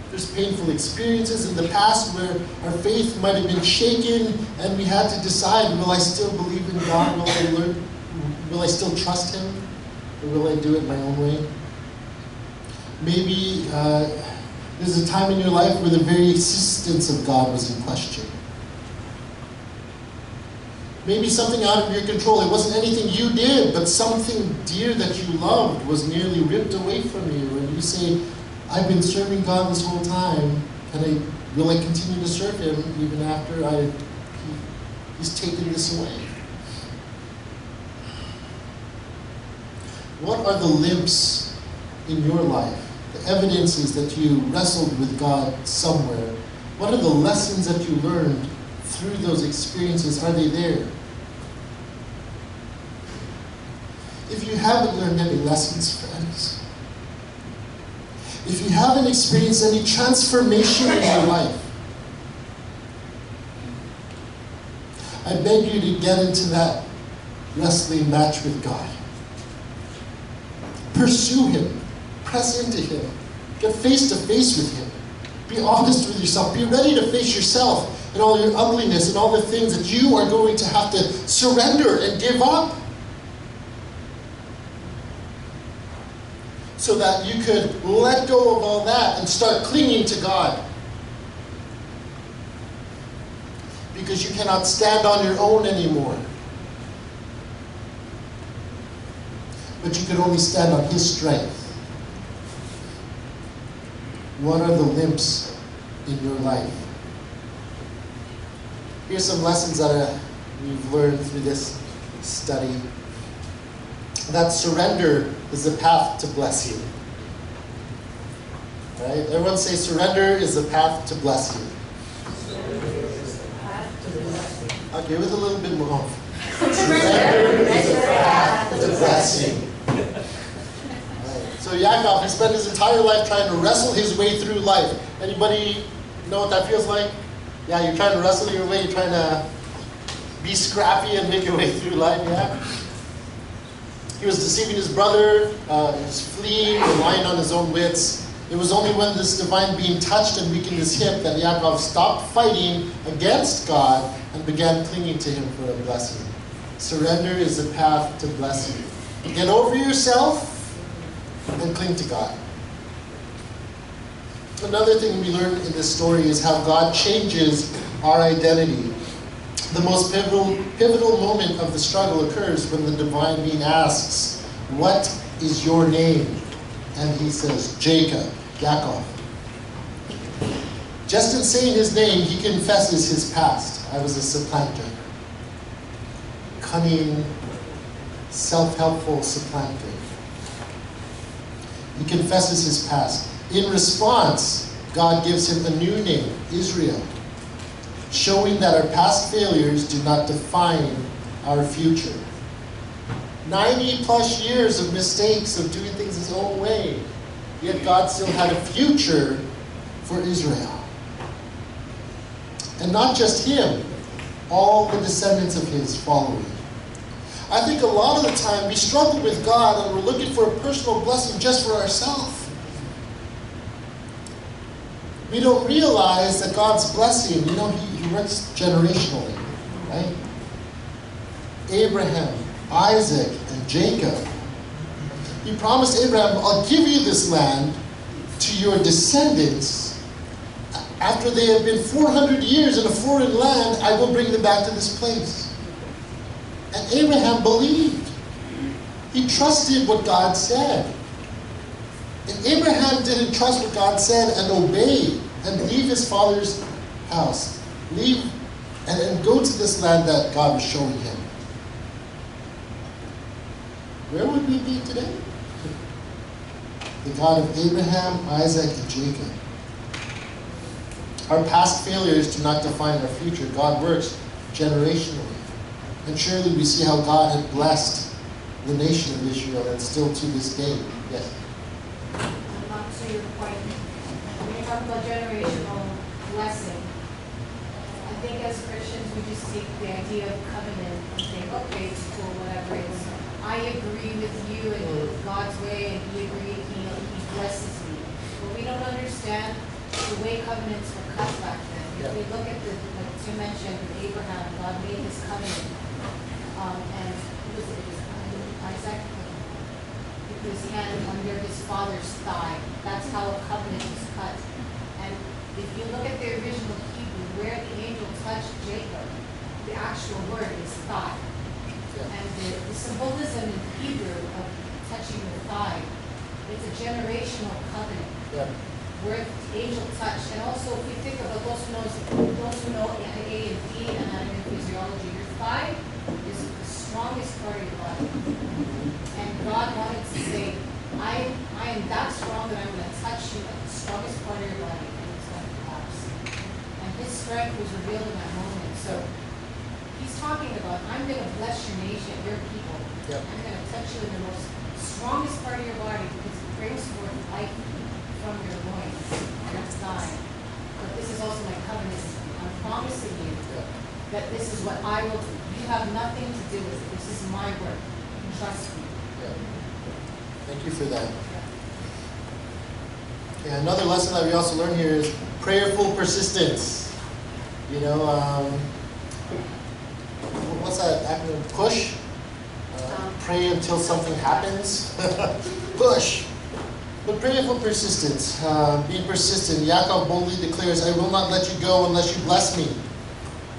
There's painful experiences in the past where our faith might have been shaken and we had to decide, will I still believe in God? Will I still trust Him? Or will I do it my own way? Maybe there's a time in your life where the very existence of God was in question. Maybe something out of your control. It wasn't anything you did, but something dear that you loved was nearly ripped away from you. And you say, I've been serving God this whole time. Will I continue to serve Him even after He's taken this away? What are the limps in your life? The evidences that you wrestled with God somewhere. What are the lessons that you learned through those experiences? Are they there? If you haven't learned any lessons, friends, if you haven't experienced any transformation in your life, I beg you to get into that wrestling match with God. Pursue Him. Press into Him. Get face to face with Him. Be honest with yourself. Be ready to face yourself and all your ugliness and all the things that you are going to have to surrender and give up, so that you could let go of all that and start clinging to God. Because you cannot stand on your own anymore. But you can only stand on His strength. What are the limps in your life? Here's some lessons that we've learned through this study. That surrender is the path to blessing. Right? Everyone say surrender is the path to blessing. Okay, with a little bit more. Surrender is the path to blessing. Right. So Yaakov, he spent his entire life trying to wrestle his way through life. Anybody know what that feels like? Yeah, you're trying to wrestle your way, you're trying to be scrappy and make your way through life, yeah? He was deceiving his brother, he was fleeing, relying on his own wits. It was only when this divine being touched and weakened his hip that Yaakov stopped fighting against God and began clinging to him for a blessing. Surrender is the path to blessing. Get over yourself and cling to God. Another thing we learn in this story is how God changes our identity. The most pivotal moment of the struggle occurs when the divine being asks, "What is your name?" And he says, "Jacob," Yaakov. Just in saying his name, he confesses his past. I was a supplanter. Cunning, self-helpful supplanter. He confesses his past. In response, God gives him a new name, Israel, showing that our past failures do not define our future. 90 plus years of mistakes, of doing things his own way, yet God still had a future for Israel. And not just him, all the descendants of his following. I think a lot of the time we struggle with God and we're looking for a personal blessing just for ourselves. We don't realize that God's blessing, he works generationally, right? Abraham, Isaac, and Jacob. He promised Abraham, "I'll give you this land to your descendants. After they have been 400 years in a foreign land, I will bring them back to this place." And Abraham believed. He trusted what God said. And Abraham didn't trust what God said and obey and leave his father's house. Leave and go to this land that God was showing him. Where would we be today? The God of Abraham, Isaac, and Jacob. Our past failures do not define our future. God works generationally. And surely we see how God had blessed the nation of Israel and still to this day. Yes? Not to your point, when you talk about generational blessing, I think as Christians we just take the idea of covenant and think, okay, it's cool, whatever it is. I agree with you and with God's way, and he agreed, he blesses me. But we don't understand the way covenants were cut back then. If we look at like Tim mentioned, with Abraham, God made his covenant. And it was Isaac, with his hand under his father's thigh. That's how a covenant was cut. And if you look at the original Hebrew, where the angel touched Jacob, the actual word is thigh. And the symbolism in Hebrew of touching the thigh, it's a generational covenant. Where the angel touched. And also if we think about those who know A and D and anatomy and physiology, your thigh is the strongest part of your body. And God wanted to say, I am that strong that I'm going to touch you at the strongest part of your body, and it's going to collapse. And his strength was revealed in that moment. So he's talking about, I'm going to bless your nation, your people. I'm going to touch you in the most strongest part of your body because it brings forth life from your loins, your thigh. But this is also my covenant. I'm promising you that this is what I will do. You have nothing to do with it. This is my work. Trust me. Thank you for that. Okay, another lesson that we also learn here is prayerful persistence. What's that acronym? PUSH? Pray until something happens. PUSH. But prayerful persistence, being persistent. Yaakov boldly declares, "I will not let you go unless you bless me."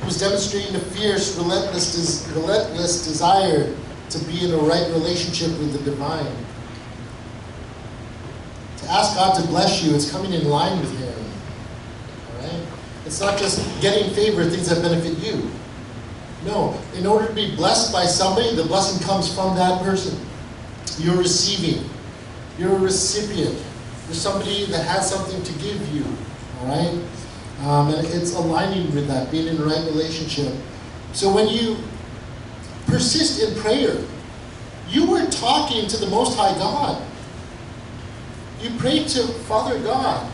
He was demonstrating a fierce, relentless desire to be in a right relationship with the divine. To ask God to bless you, it's coming in line with him. All right? It's not just getting favor, things that benefit you. No, in order to be blessed by somebody, the blessing comes from that person. You're receiving. You're a recipient. You're somebody that has something to give you. All right? And it's aligning with that, being in the right relationship. So when you persist in prayer. You were talking to the Most High God. You prayed to Father God.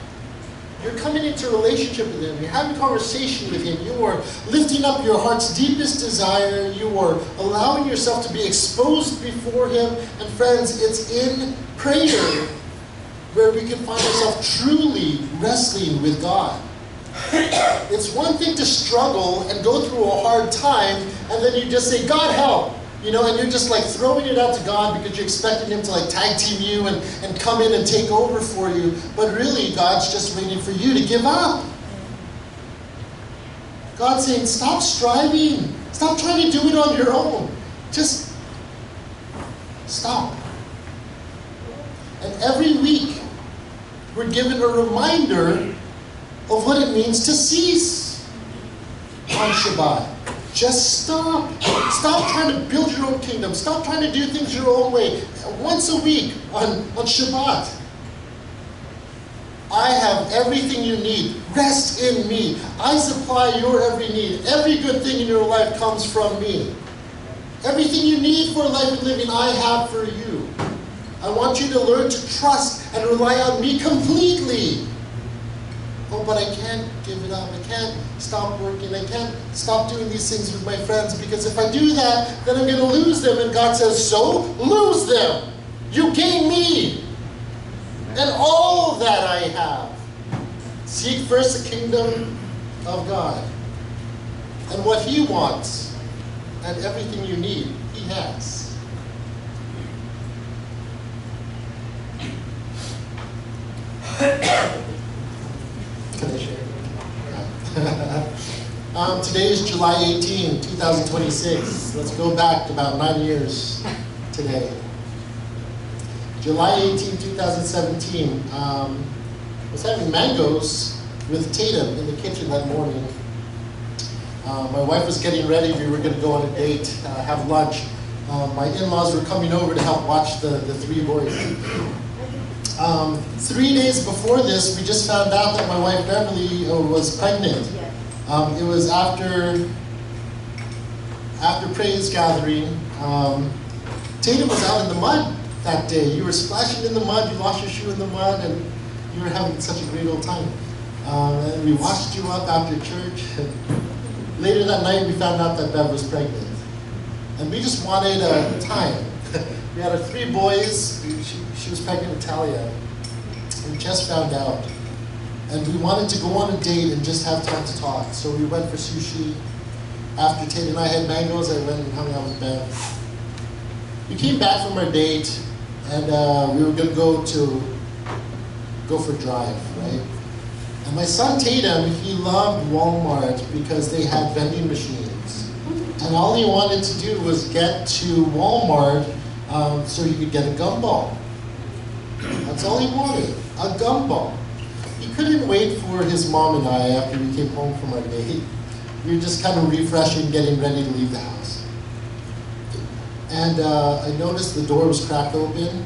You're coming into a relationship with Him. You're having a conversation with Him. You are lifting up your heart's deepest desire. You are allowing yourself to be exposed before Him. And friends, it's in prayer where we can find ourselves truly wrestling with God. It's one thing to struggle and go through a hard time, and then you just say, God help! You know, and you're just like throwing it out to God because you're expecting Him to like tag team you and come in and take over for you. But really, God's just waiting for you to give up. God's saying, stop striving. Stop trying to do it on your own. Just stop. And every week, we're given a reminder of what it means to cease on Shabbat. Just stop. Stop trying to build your own kingdom. Stop trying to do things your own way. Once a week on Shabbat, I have everything you need. Rest in me. I supply your every need. Every good thing in your life comes from me. Everything you need for life and living, I have for you. I want you to learn to trust and rely on me completely. Oh, but I can't give it up. I can't stop working. I can't stop doing these things with my friends, because if I do that, then I'm going to lose them. And God says, so lose them. You gain me and all that I have. Seek first the kingdom of God and what He wants, and everything you need, He has. Can I share? Today is July 18, 2026. Let's go back about 9 years today. July 18, 2017. I was having mangoes with Tatum in the kitchen that morning. My wife was getting ready. We were going to go on a date, have lunch. My in-laws were coming over to help watch the three boys. 3 days before this, we just found out that my wife Beverly was pregnant. It was after praise gathering. Tatum was out in the mud that day. You were splashing in the mud, you lost your shoe in the mud, and you were having such a great old time. And we washed you up after church. Later that night, we found out that Bev was pregnant. And we just wanted time. We had our three boys. She was pregnant with Talia. We just found out. And we wanted to go on a date and just have time to talk. So we went for sushi. After Tate and I had mangoes, I went and hung out with Bev. We came back from our date, and we were going to go for a drive, right? And my son Tatum, he loved Walmart because they had vending machines. And all he wanted to do was get to Walmart so he could get a gumball. That's all he wanted, a gumball. He couldn't wait for his mom and I after we came home from our date. We were just kind of refreshing, getting ready to leave the house. And I noticed the door was cracked open,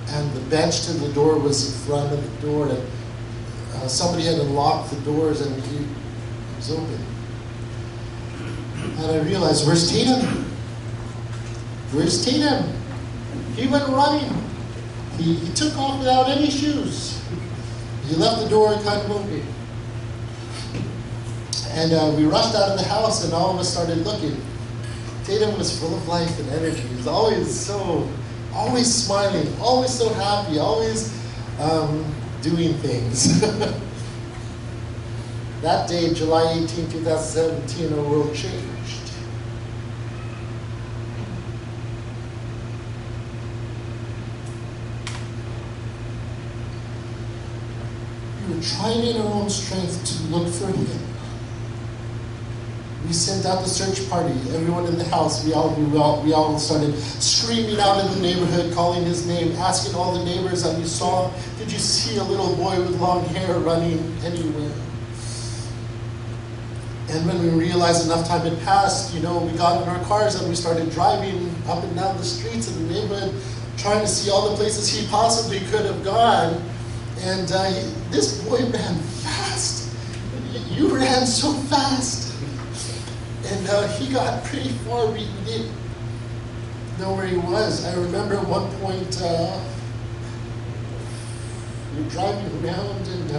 and the bench to the door was in front of the door, and somebody had unlocked the doors, and it was open. And I realized, where's Tatum? Where's Tatum? He went running. He took off without any shoes. He left the door kind of open. And we rushed out of the house, and all of us started looking. Tatum was full of life and energy. He was always smiling, always so happy, always doing things. That day, July 18, 2017, our world changed. We were trying in our own strength to look for Him. We sent out the search party. Everyone in the house, we all started screaming out in the neighborhood, calling His name, asking all the neighbors that we saw, did you see a little boy with long hair running anywhere? And when we realized enough time had passed, we got in our cars and we started driving up and down the streets of the neighborhood, trying to see all the places he possibly could have gone. And this boy ran fast. You ran so fast. And he got pretty far. We know where he was. I remember at one point, we were driving around and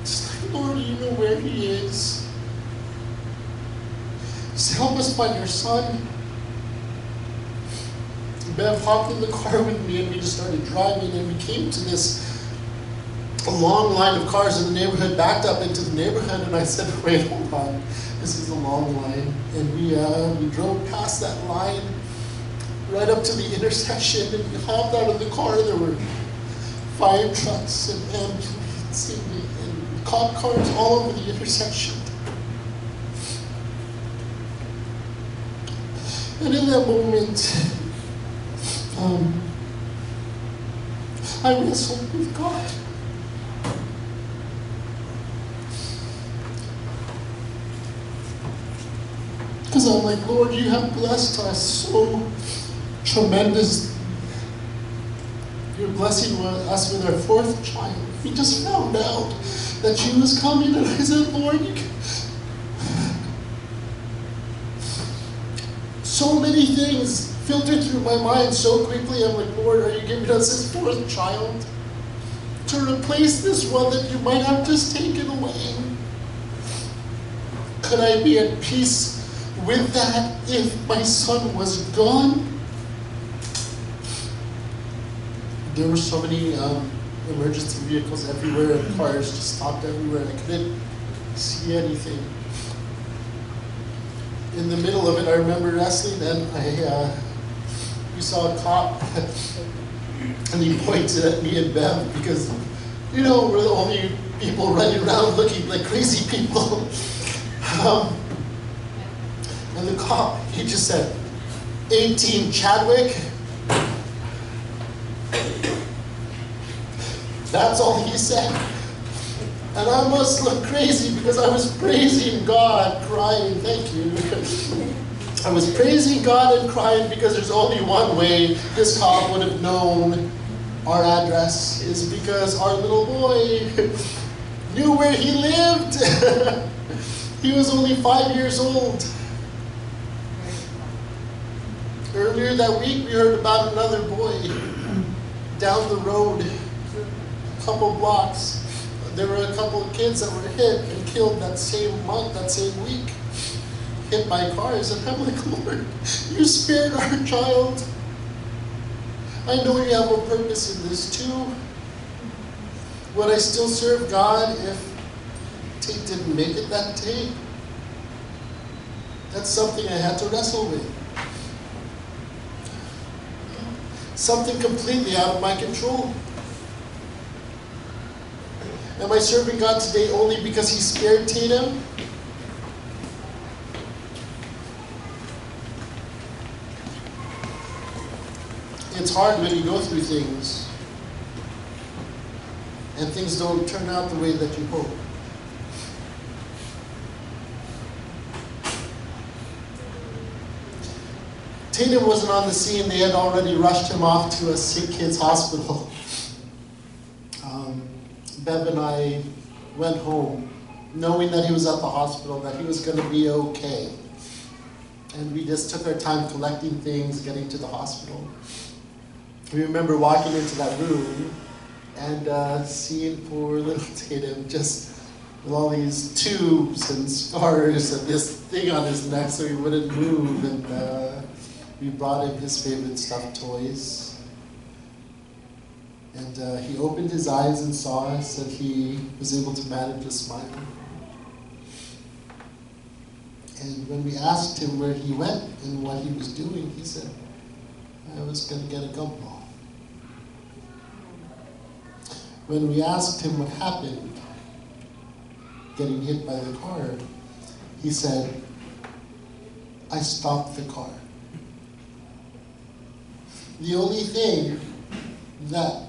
it's like, Lord, you know where he is. Just help us find your son. Bev hopped in the car with me and we just started driving, and we came to this long line of cars in the neighborhood, backed up into the neighborhood, and I said, wait, hold on, this is a long line. And we drove past that line right up to the intersection, and we hopped out of the car. There were fire trucks and ambulances and cop cars all over the intersection. And in that moment, I wrestled with God. Because I'm like, Lord, you have blessed us so tremendous. You're blessing us with our fourth child. We just found out that she was coming, and I said, Lord, you can... So many things filtered through my mind so quickly. I'm like, Lord, are you giving us this fourth child to replace this one that you might have just taken away? Could I be at peace with that if my son was gone? There were so many emergency vehicles everywhere, and cars just stopped everywhere, and I couldn't see anything. In the middle of it, I remember wrestling, and we saw a cop, and he pointed at me and Bev because, you know, we're the only people running around looking like crazy people. And the cop, he just said, 18 Chadwick. That's all he said. And I must look crazy because I was praising God, crying, thank you. I was praising God and crying because there's only one way this cop would have known our address, is because our little boy knew where he lived. He was only 5 years old. Earlier that week, we heard about another boy down the road, a couple blocks. There were a couple of kids that were hit and killed that same month, that same week, hit by cars. And I'm like, Lord, you spared our child. I know you have a purpose in this too. Would I still serve God if Tate didn't make it that day? That's something I had to wrestle with. Something completely out of my control. Am I serving God today only because he spared Tatum? It's hard when you go through things and things don't turn out the way that you hope. Tatum wasn't on the scene. They had already rushed him off to a sick kids hospital. Bev and I went home knowing that he was at the hospital, that he was going to be okay. And we just took our time collecting things, getting to the hospital. We remember walking into that room and seeing poor little Tatum just with all these tubes and scars and this thing on his neck so he wouldn't move. And we brought him his favorite stuffed toys. And he opened his eyes and saw us, and he was able to manage a smile. And when we asked him where he went and what he was doing, he said, I was going to get a gumball. When we asked him what happened, getting hit by the car, he said, I stopped the car. The only thing that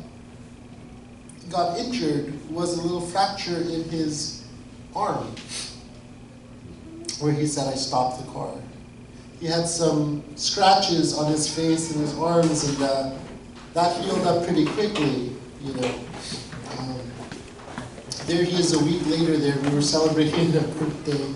got injured was a little fracture in his arm, where he said, I stopped the car. He had some scratches on his face and his arms, and that healed up pretty quickly, you know. There he is a week later there. We were celebrating their birthday.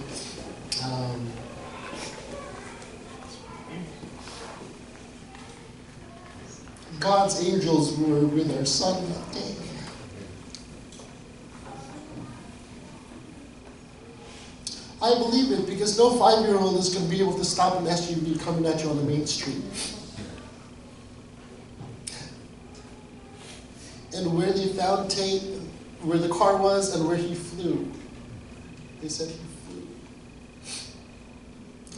God's angels were with our son that day. I believe it because no 5-year-old is going to be able to stop an SUV coming at you on the main street. And where they found Tate, where the car was and where he flew, they said he flew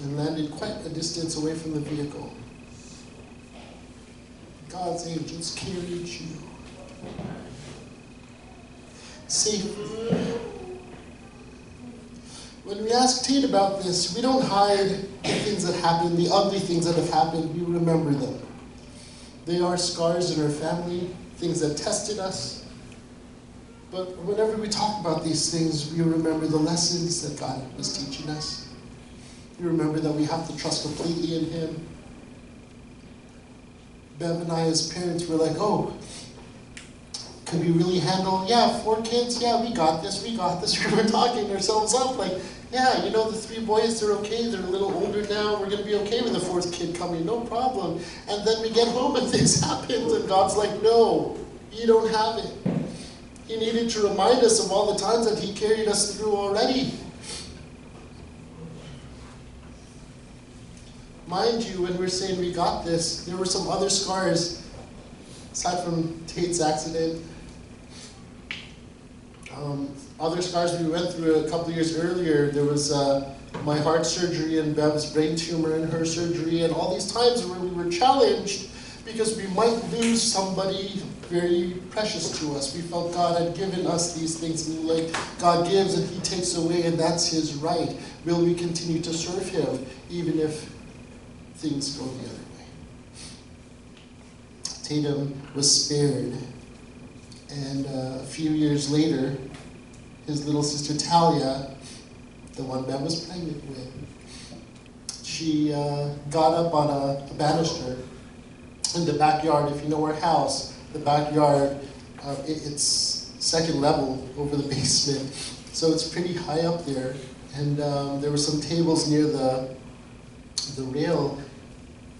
and landed quite a distance away from the vehicle. God's angels carried you safely. When we ask Tate about this, we don't hide the things that happened, the ugly things that have happened. We remember them. They are scars in our family, things that tested us. But whenever we talk about these things, we remember the lessons that God was teaching us. We remember that we have to trust completely in Him. Bev and I as parents were like, oh, could we really handle, 4 kids? Yeah, we got this. We were talking ourselves up like, yeah, the 3 boys, they're okay. They're a little older now. We're going to be okay with the 4th kid coming, no problem. And then we get home and things happen and God's like, no, you don't have it. He needed to remind us of all the times that He carried us through already. Mind you, when we're saying we got this, there were some other scars, aside from Tate's accident. Other scars we went through a couple of years earlier. There was my heart surgery and Bev's brain tumor and her surgery, and all these times where we were challenged because we might lose somebody very precious to us. We felt God had given us these things, and like God gives and He takes away, and that's His right. Will we continue to serve Him even if things go the other way? Tatum was spared, and a few years later, his little sister Talia, the one Bev was pregnant with, she got up on a banister in the backyard. If you know our house, the backyard, it's second level over the basement, so it's pretty high up there. And there were some tables near the rail,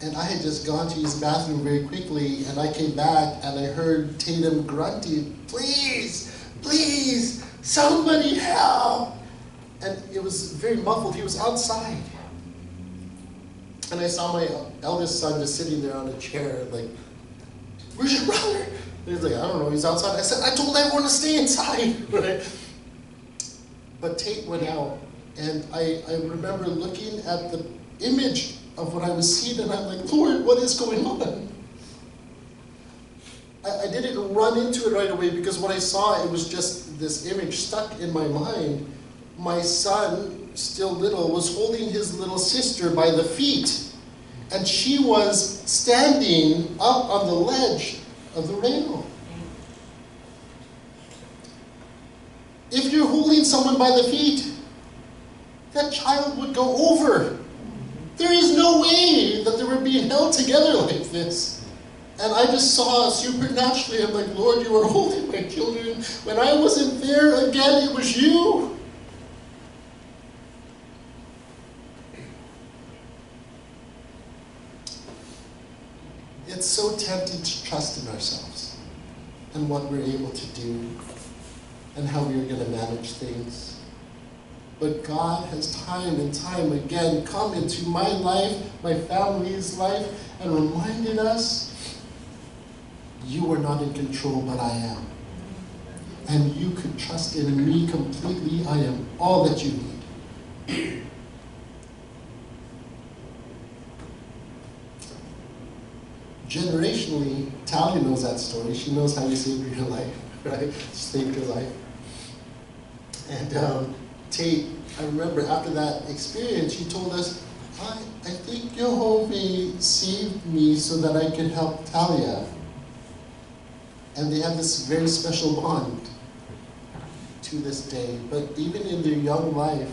and I had just gone to his bathroom very quickly, and I came back and I heard Tatum grunting, please, please, somebody help. And it was very muffled. He was outside. And I saw my eldest son just sitting there on a chair, like, where's your brother? And he's like, I don't know, he's outside. I said, I told everyone to stay inside, right? But Tate went out, and I remember looking at the image of what I was seeing, and I'm like, Lord, what is going on? I didn't run into it right away, because when I saw it was just this image stuck in my mind. My son, still little, was holding his little sister by the feet, and she was standing up on the ledge of the rail. If you're holding someone by the feet, that child would go over. There is no way that they were being held together like this. And I just saw supernaturally, I'm like, Lord, you are holding my children. When I wasn't there, again, it was you. It's so tempting to trust in ourselves and what we're able to do and how we are going to manage things. But God has time and time again come into my life, my family's life, and reminded us, you are not in control, but I am. And you can trust in me completely. I am all that you need. Generationally, Talia knows that story. She knows how you saved your life, right? Saved your life. And Tate, I remember after that experience, she told us, I think Jehovah saved me so that I could help Talia. And they have this very special bond to this day. But even in their young life,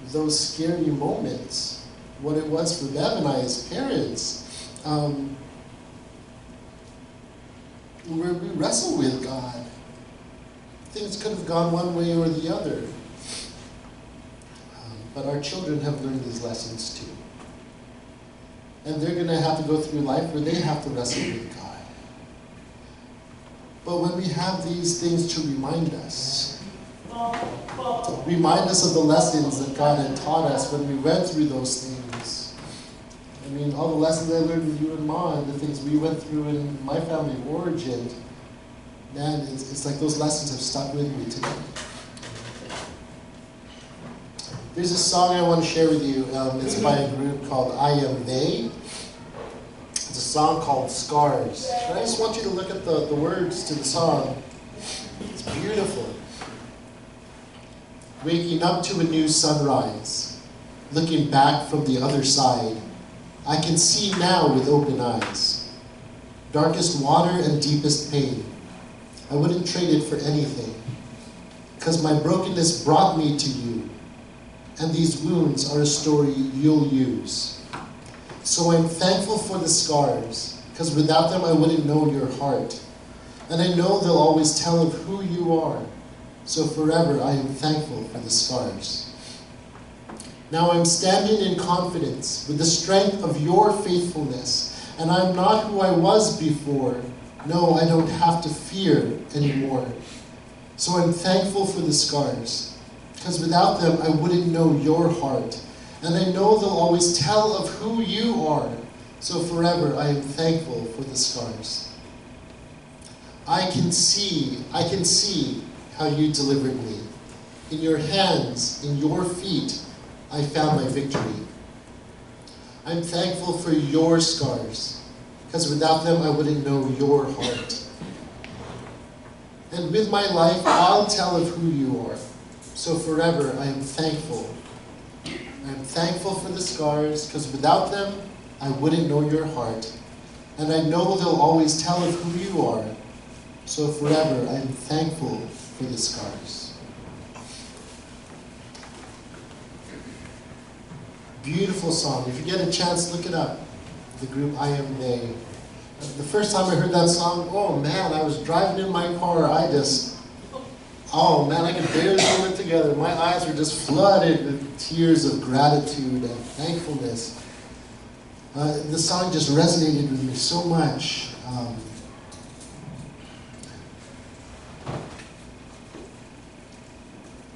those scary moments, what it was for Bev and I as parents, where we wrestle with God. Things could have gone one way or the other. But our children have learned these lessons too. And they're going to have to go through life where they have to wrestle with God. But when we have these things to remind us of the lessons that God had taught us when we went through those things. I mean, all the lessons I learned with you and Ma, and the things we went through in my family of origin, man, it's like those lessons have stuck with me today. There's a song I want to share with you. It's by a group called I Am They. It's a song called Scars. And I just want you to look at the words to the song. It's beautiful. Waking up to a new sunrise, looking back from the other side, I can see now with open eyes. Darkest water and deepest pain, I wouldn't trade it for anything, 'cause my brokenness brought me to you, and these wounds are a story you'll use. So I'm thankful for the scars, 'cause without them I wouldn't know your heart, and I know they'll always tell of who you are. So forever I am thankful for the scars. Now I'm standing in confidence with the strength of your faithfulness, and I'm not who I was before. No, I don't have to fear anymore. So I'm thankful for the scars, because without them I wouldn't know your heart, and I know they'll always tell of who you are. So forever I am thankful for the scars. I can see how you delivered me. In your hands, in your feet, I found my victory. I'm thankful for your scars, because without them I wouldn't know your heart. And with my life, I'll tell of who you are. So forever I am thankful. I'm thankful for the scars, because without them, I wouldn't know your heart. And I know they'll always tell of who you are. So forever I am thankful for the scars. Beautiful song. If you get a chance, look it up. The group I Am They. The first time I heard that song, oh man, I was driving in my car. I could barely hold it together. My eyes were just flooded with tears of gratitude and thankfulness. The song just resonated with me so much.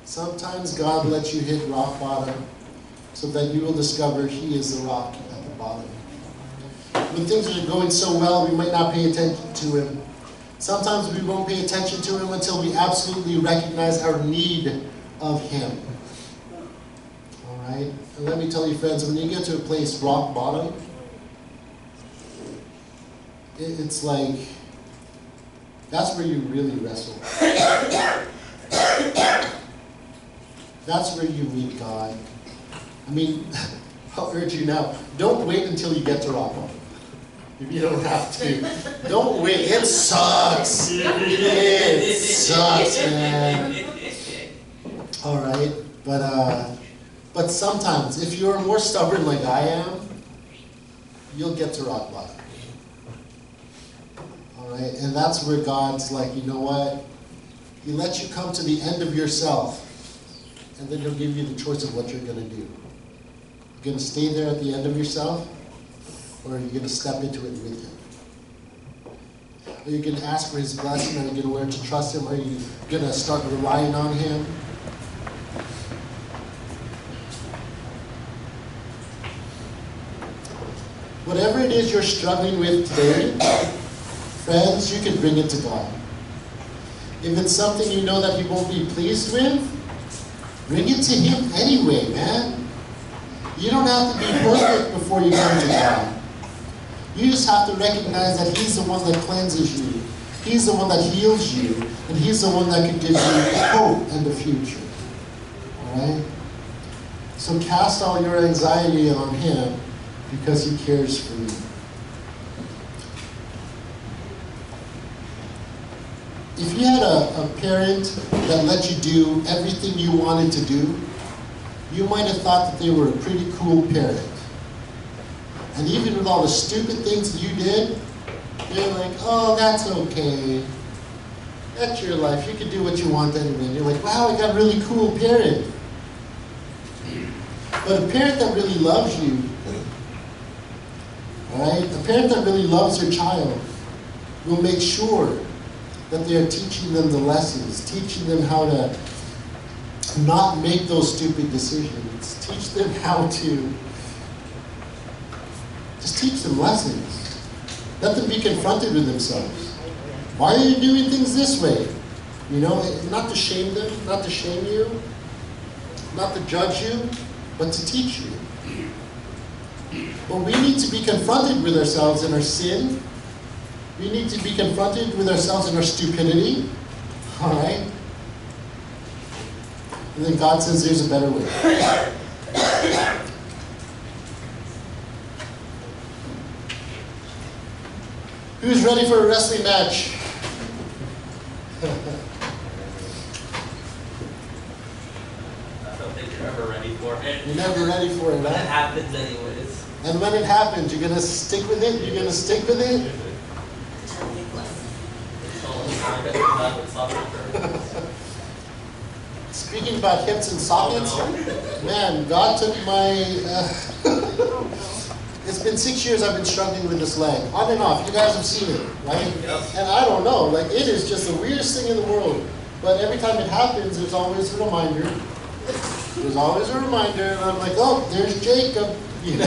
Sometimes God lets you hit rock bottom so that you will discover He is the rock at the bottom. When things are going so well, we might not pay attention to Him. Sometimes we won't pay attention to Him until we absolutely recognize our need of Him. All right? And let me tell you, friends, when you get to a place rock bottom, it's like, that's where you really wrestle. That's where you meet God. I mean, I'll urge you now, don't wait until you get to rock bottom. If you don't have to. Don't wait. It sucks. It sucks, man. All right? But sometimes, if you're more stubborn like I am, you'll get to rock bottom. All right? And that's where God's like, you know what? He lets you come to the end of yourself, and then He'll give you the choice of what you're going to do. You're going to stay there at the end of yourself, or are you going to step into it with Him? Are you going to ask for His blessing? Are you going to learn to trust Him? Are you going to start relying on Him? Whatever it is you're struggling with today, friends, you can bring it to God. If it's something you know that He won't be pleased with, bring it to Him anyway, man. You don't have to be perfect before you come to God. You just have to recognize that He's the one that cleanses you. He's the one that heals you. And He's the one that can give you hope and a future. Alright? So cast all your anxiety on Him because He cares for you. If you had a parent that let you do everything you wanted to do, you might have thought that they were a pretty cool parent. And even with all the stupid things that you did, they're like, oh, that's okay. That's your life. You can do what you want anyway. And you're like, wow, I got a really cool parent. But a parent that really loves you, all right, a parent that really loves their child will make sure that they are teaching them the lessons, teaching them how to not make those stupid decisions, teach them how to, just teach them lessons. Let them be confronted with themselves. Why are you doing things this way? You know, not to shame them, not to shame you, not to judge you, but to teach you. But we need to be confronted with ourselves in our sin. We need to be confronted with ourselves in our stupidity. All right? And then God says there's a better way. Who's ready for a wrestling match? I don't think you're ever ready for it. You're never ready for it, But it huh? happens anyways. And when it happens, you're gonna stick with it? You're gonna stick with it? Speaking about hips and sockets, man, God took my, it's been 6 years I've been struggling with this leg, on and off. You guys have seen it, right? Yep. And I don't know, like it is just the weirdest thing in the world. But every time it happens, there's always a reminder. There's always a reminder, and I'm like, oh, there's Jacob, you know.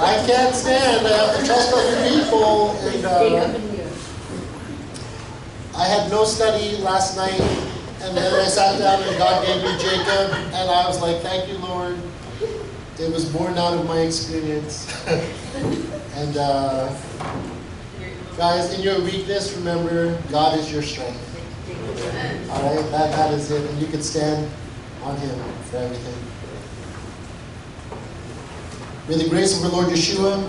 I can't stand, I have to trust other people, and I had no study last night, and then I sat down and God gave me Jacob, and I was like, thank you, Lord. It was born out of my experience. And guys, in your weakness, remember, God is your strength. All right, that is it, and you can stand on Him for everything. May the grace of our Lord Yeshua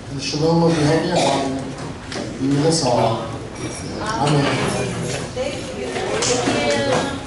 and the shalom of the Heavenly Father be with us all. Amen. Thank you.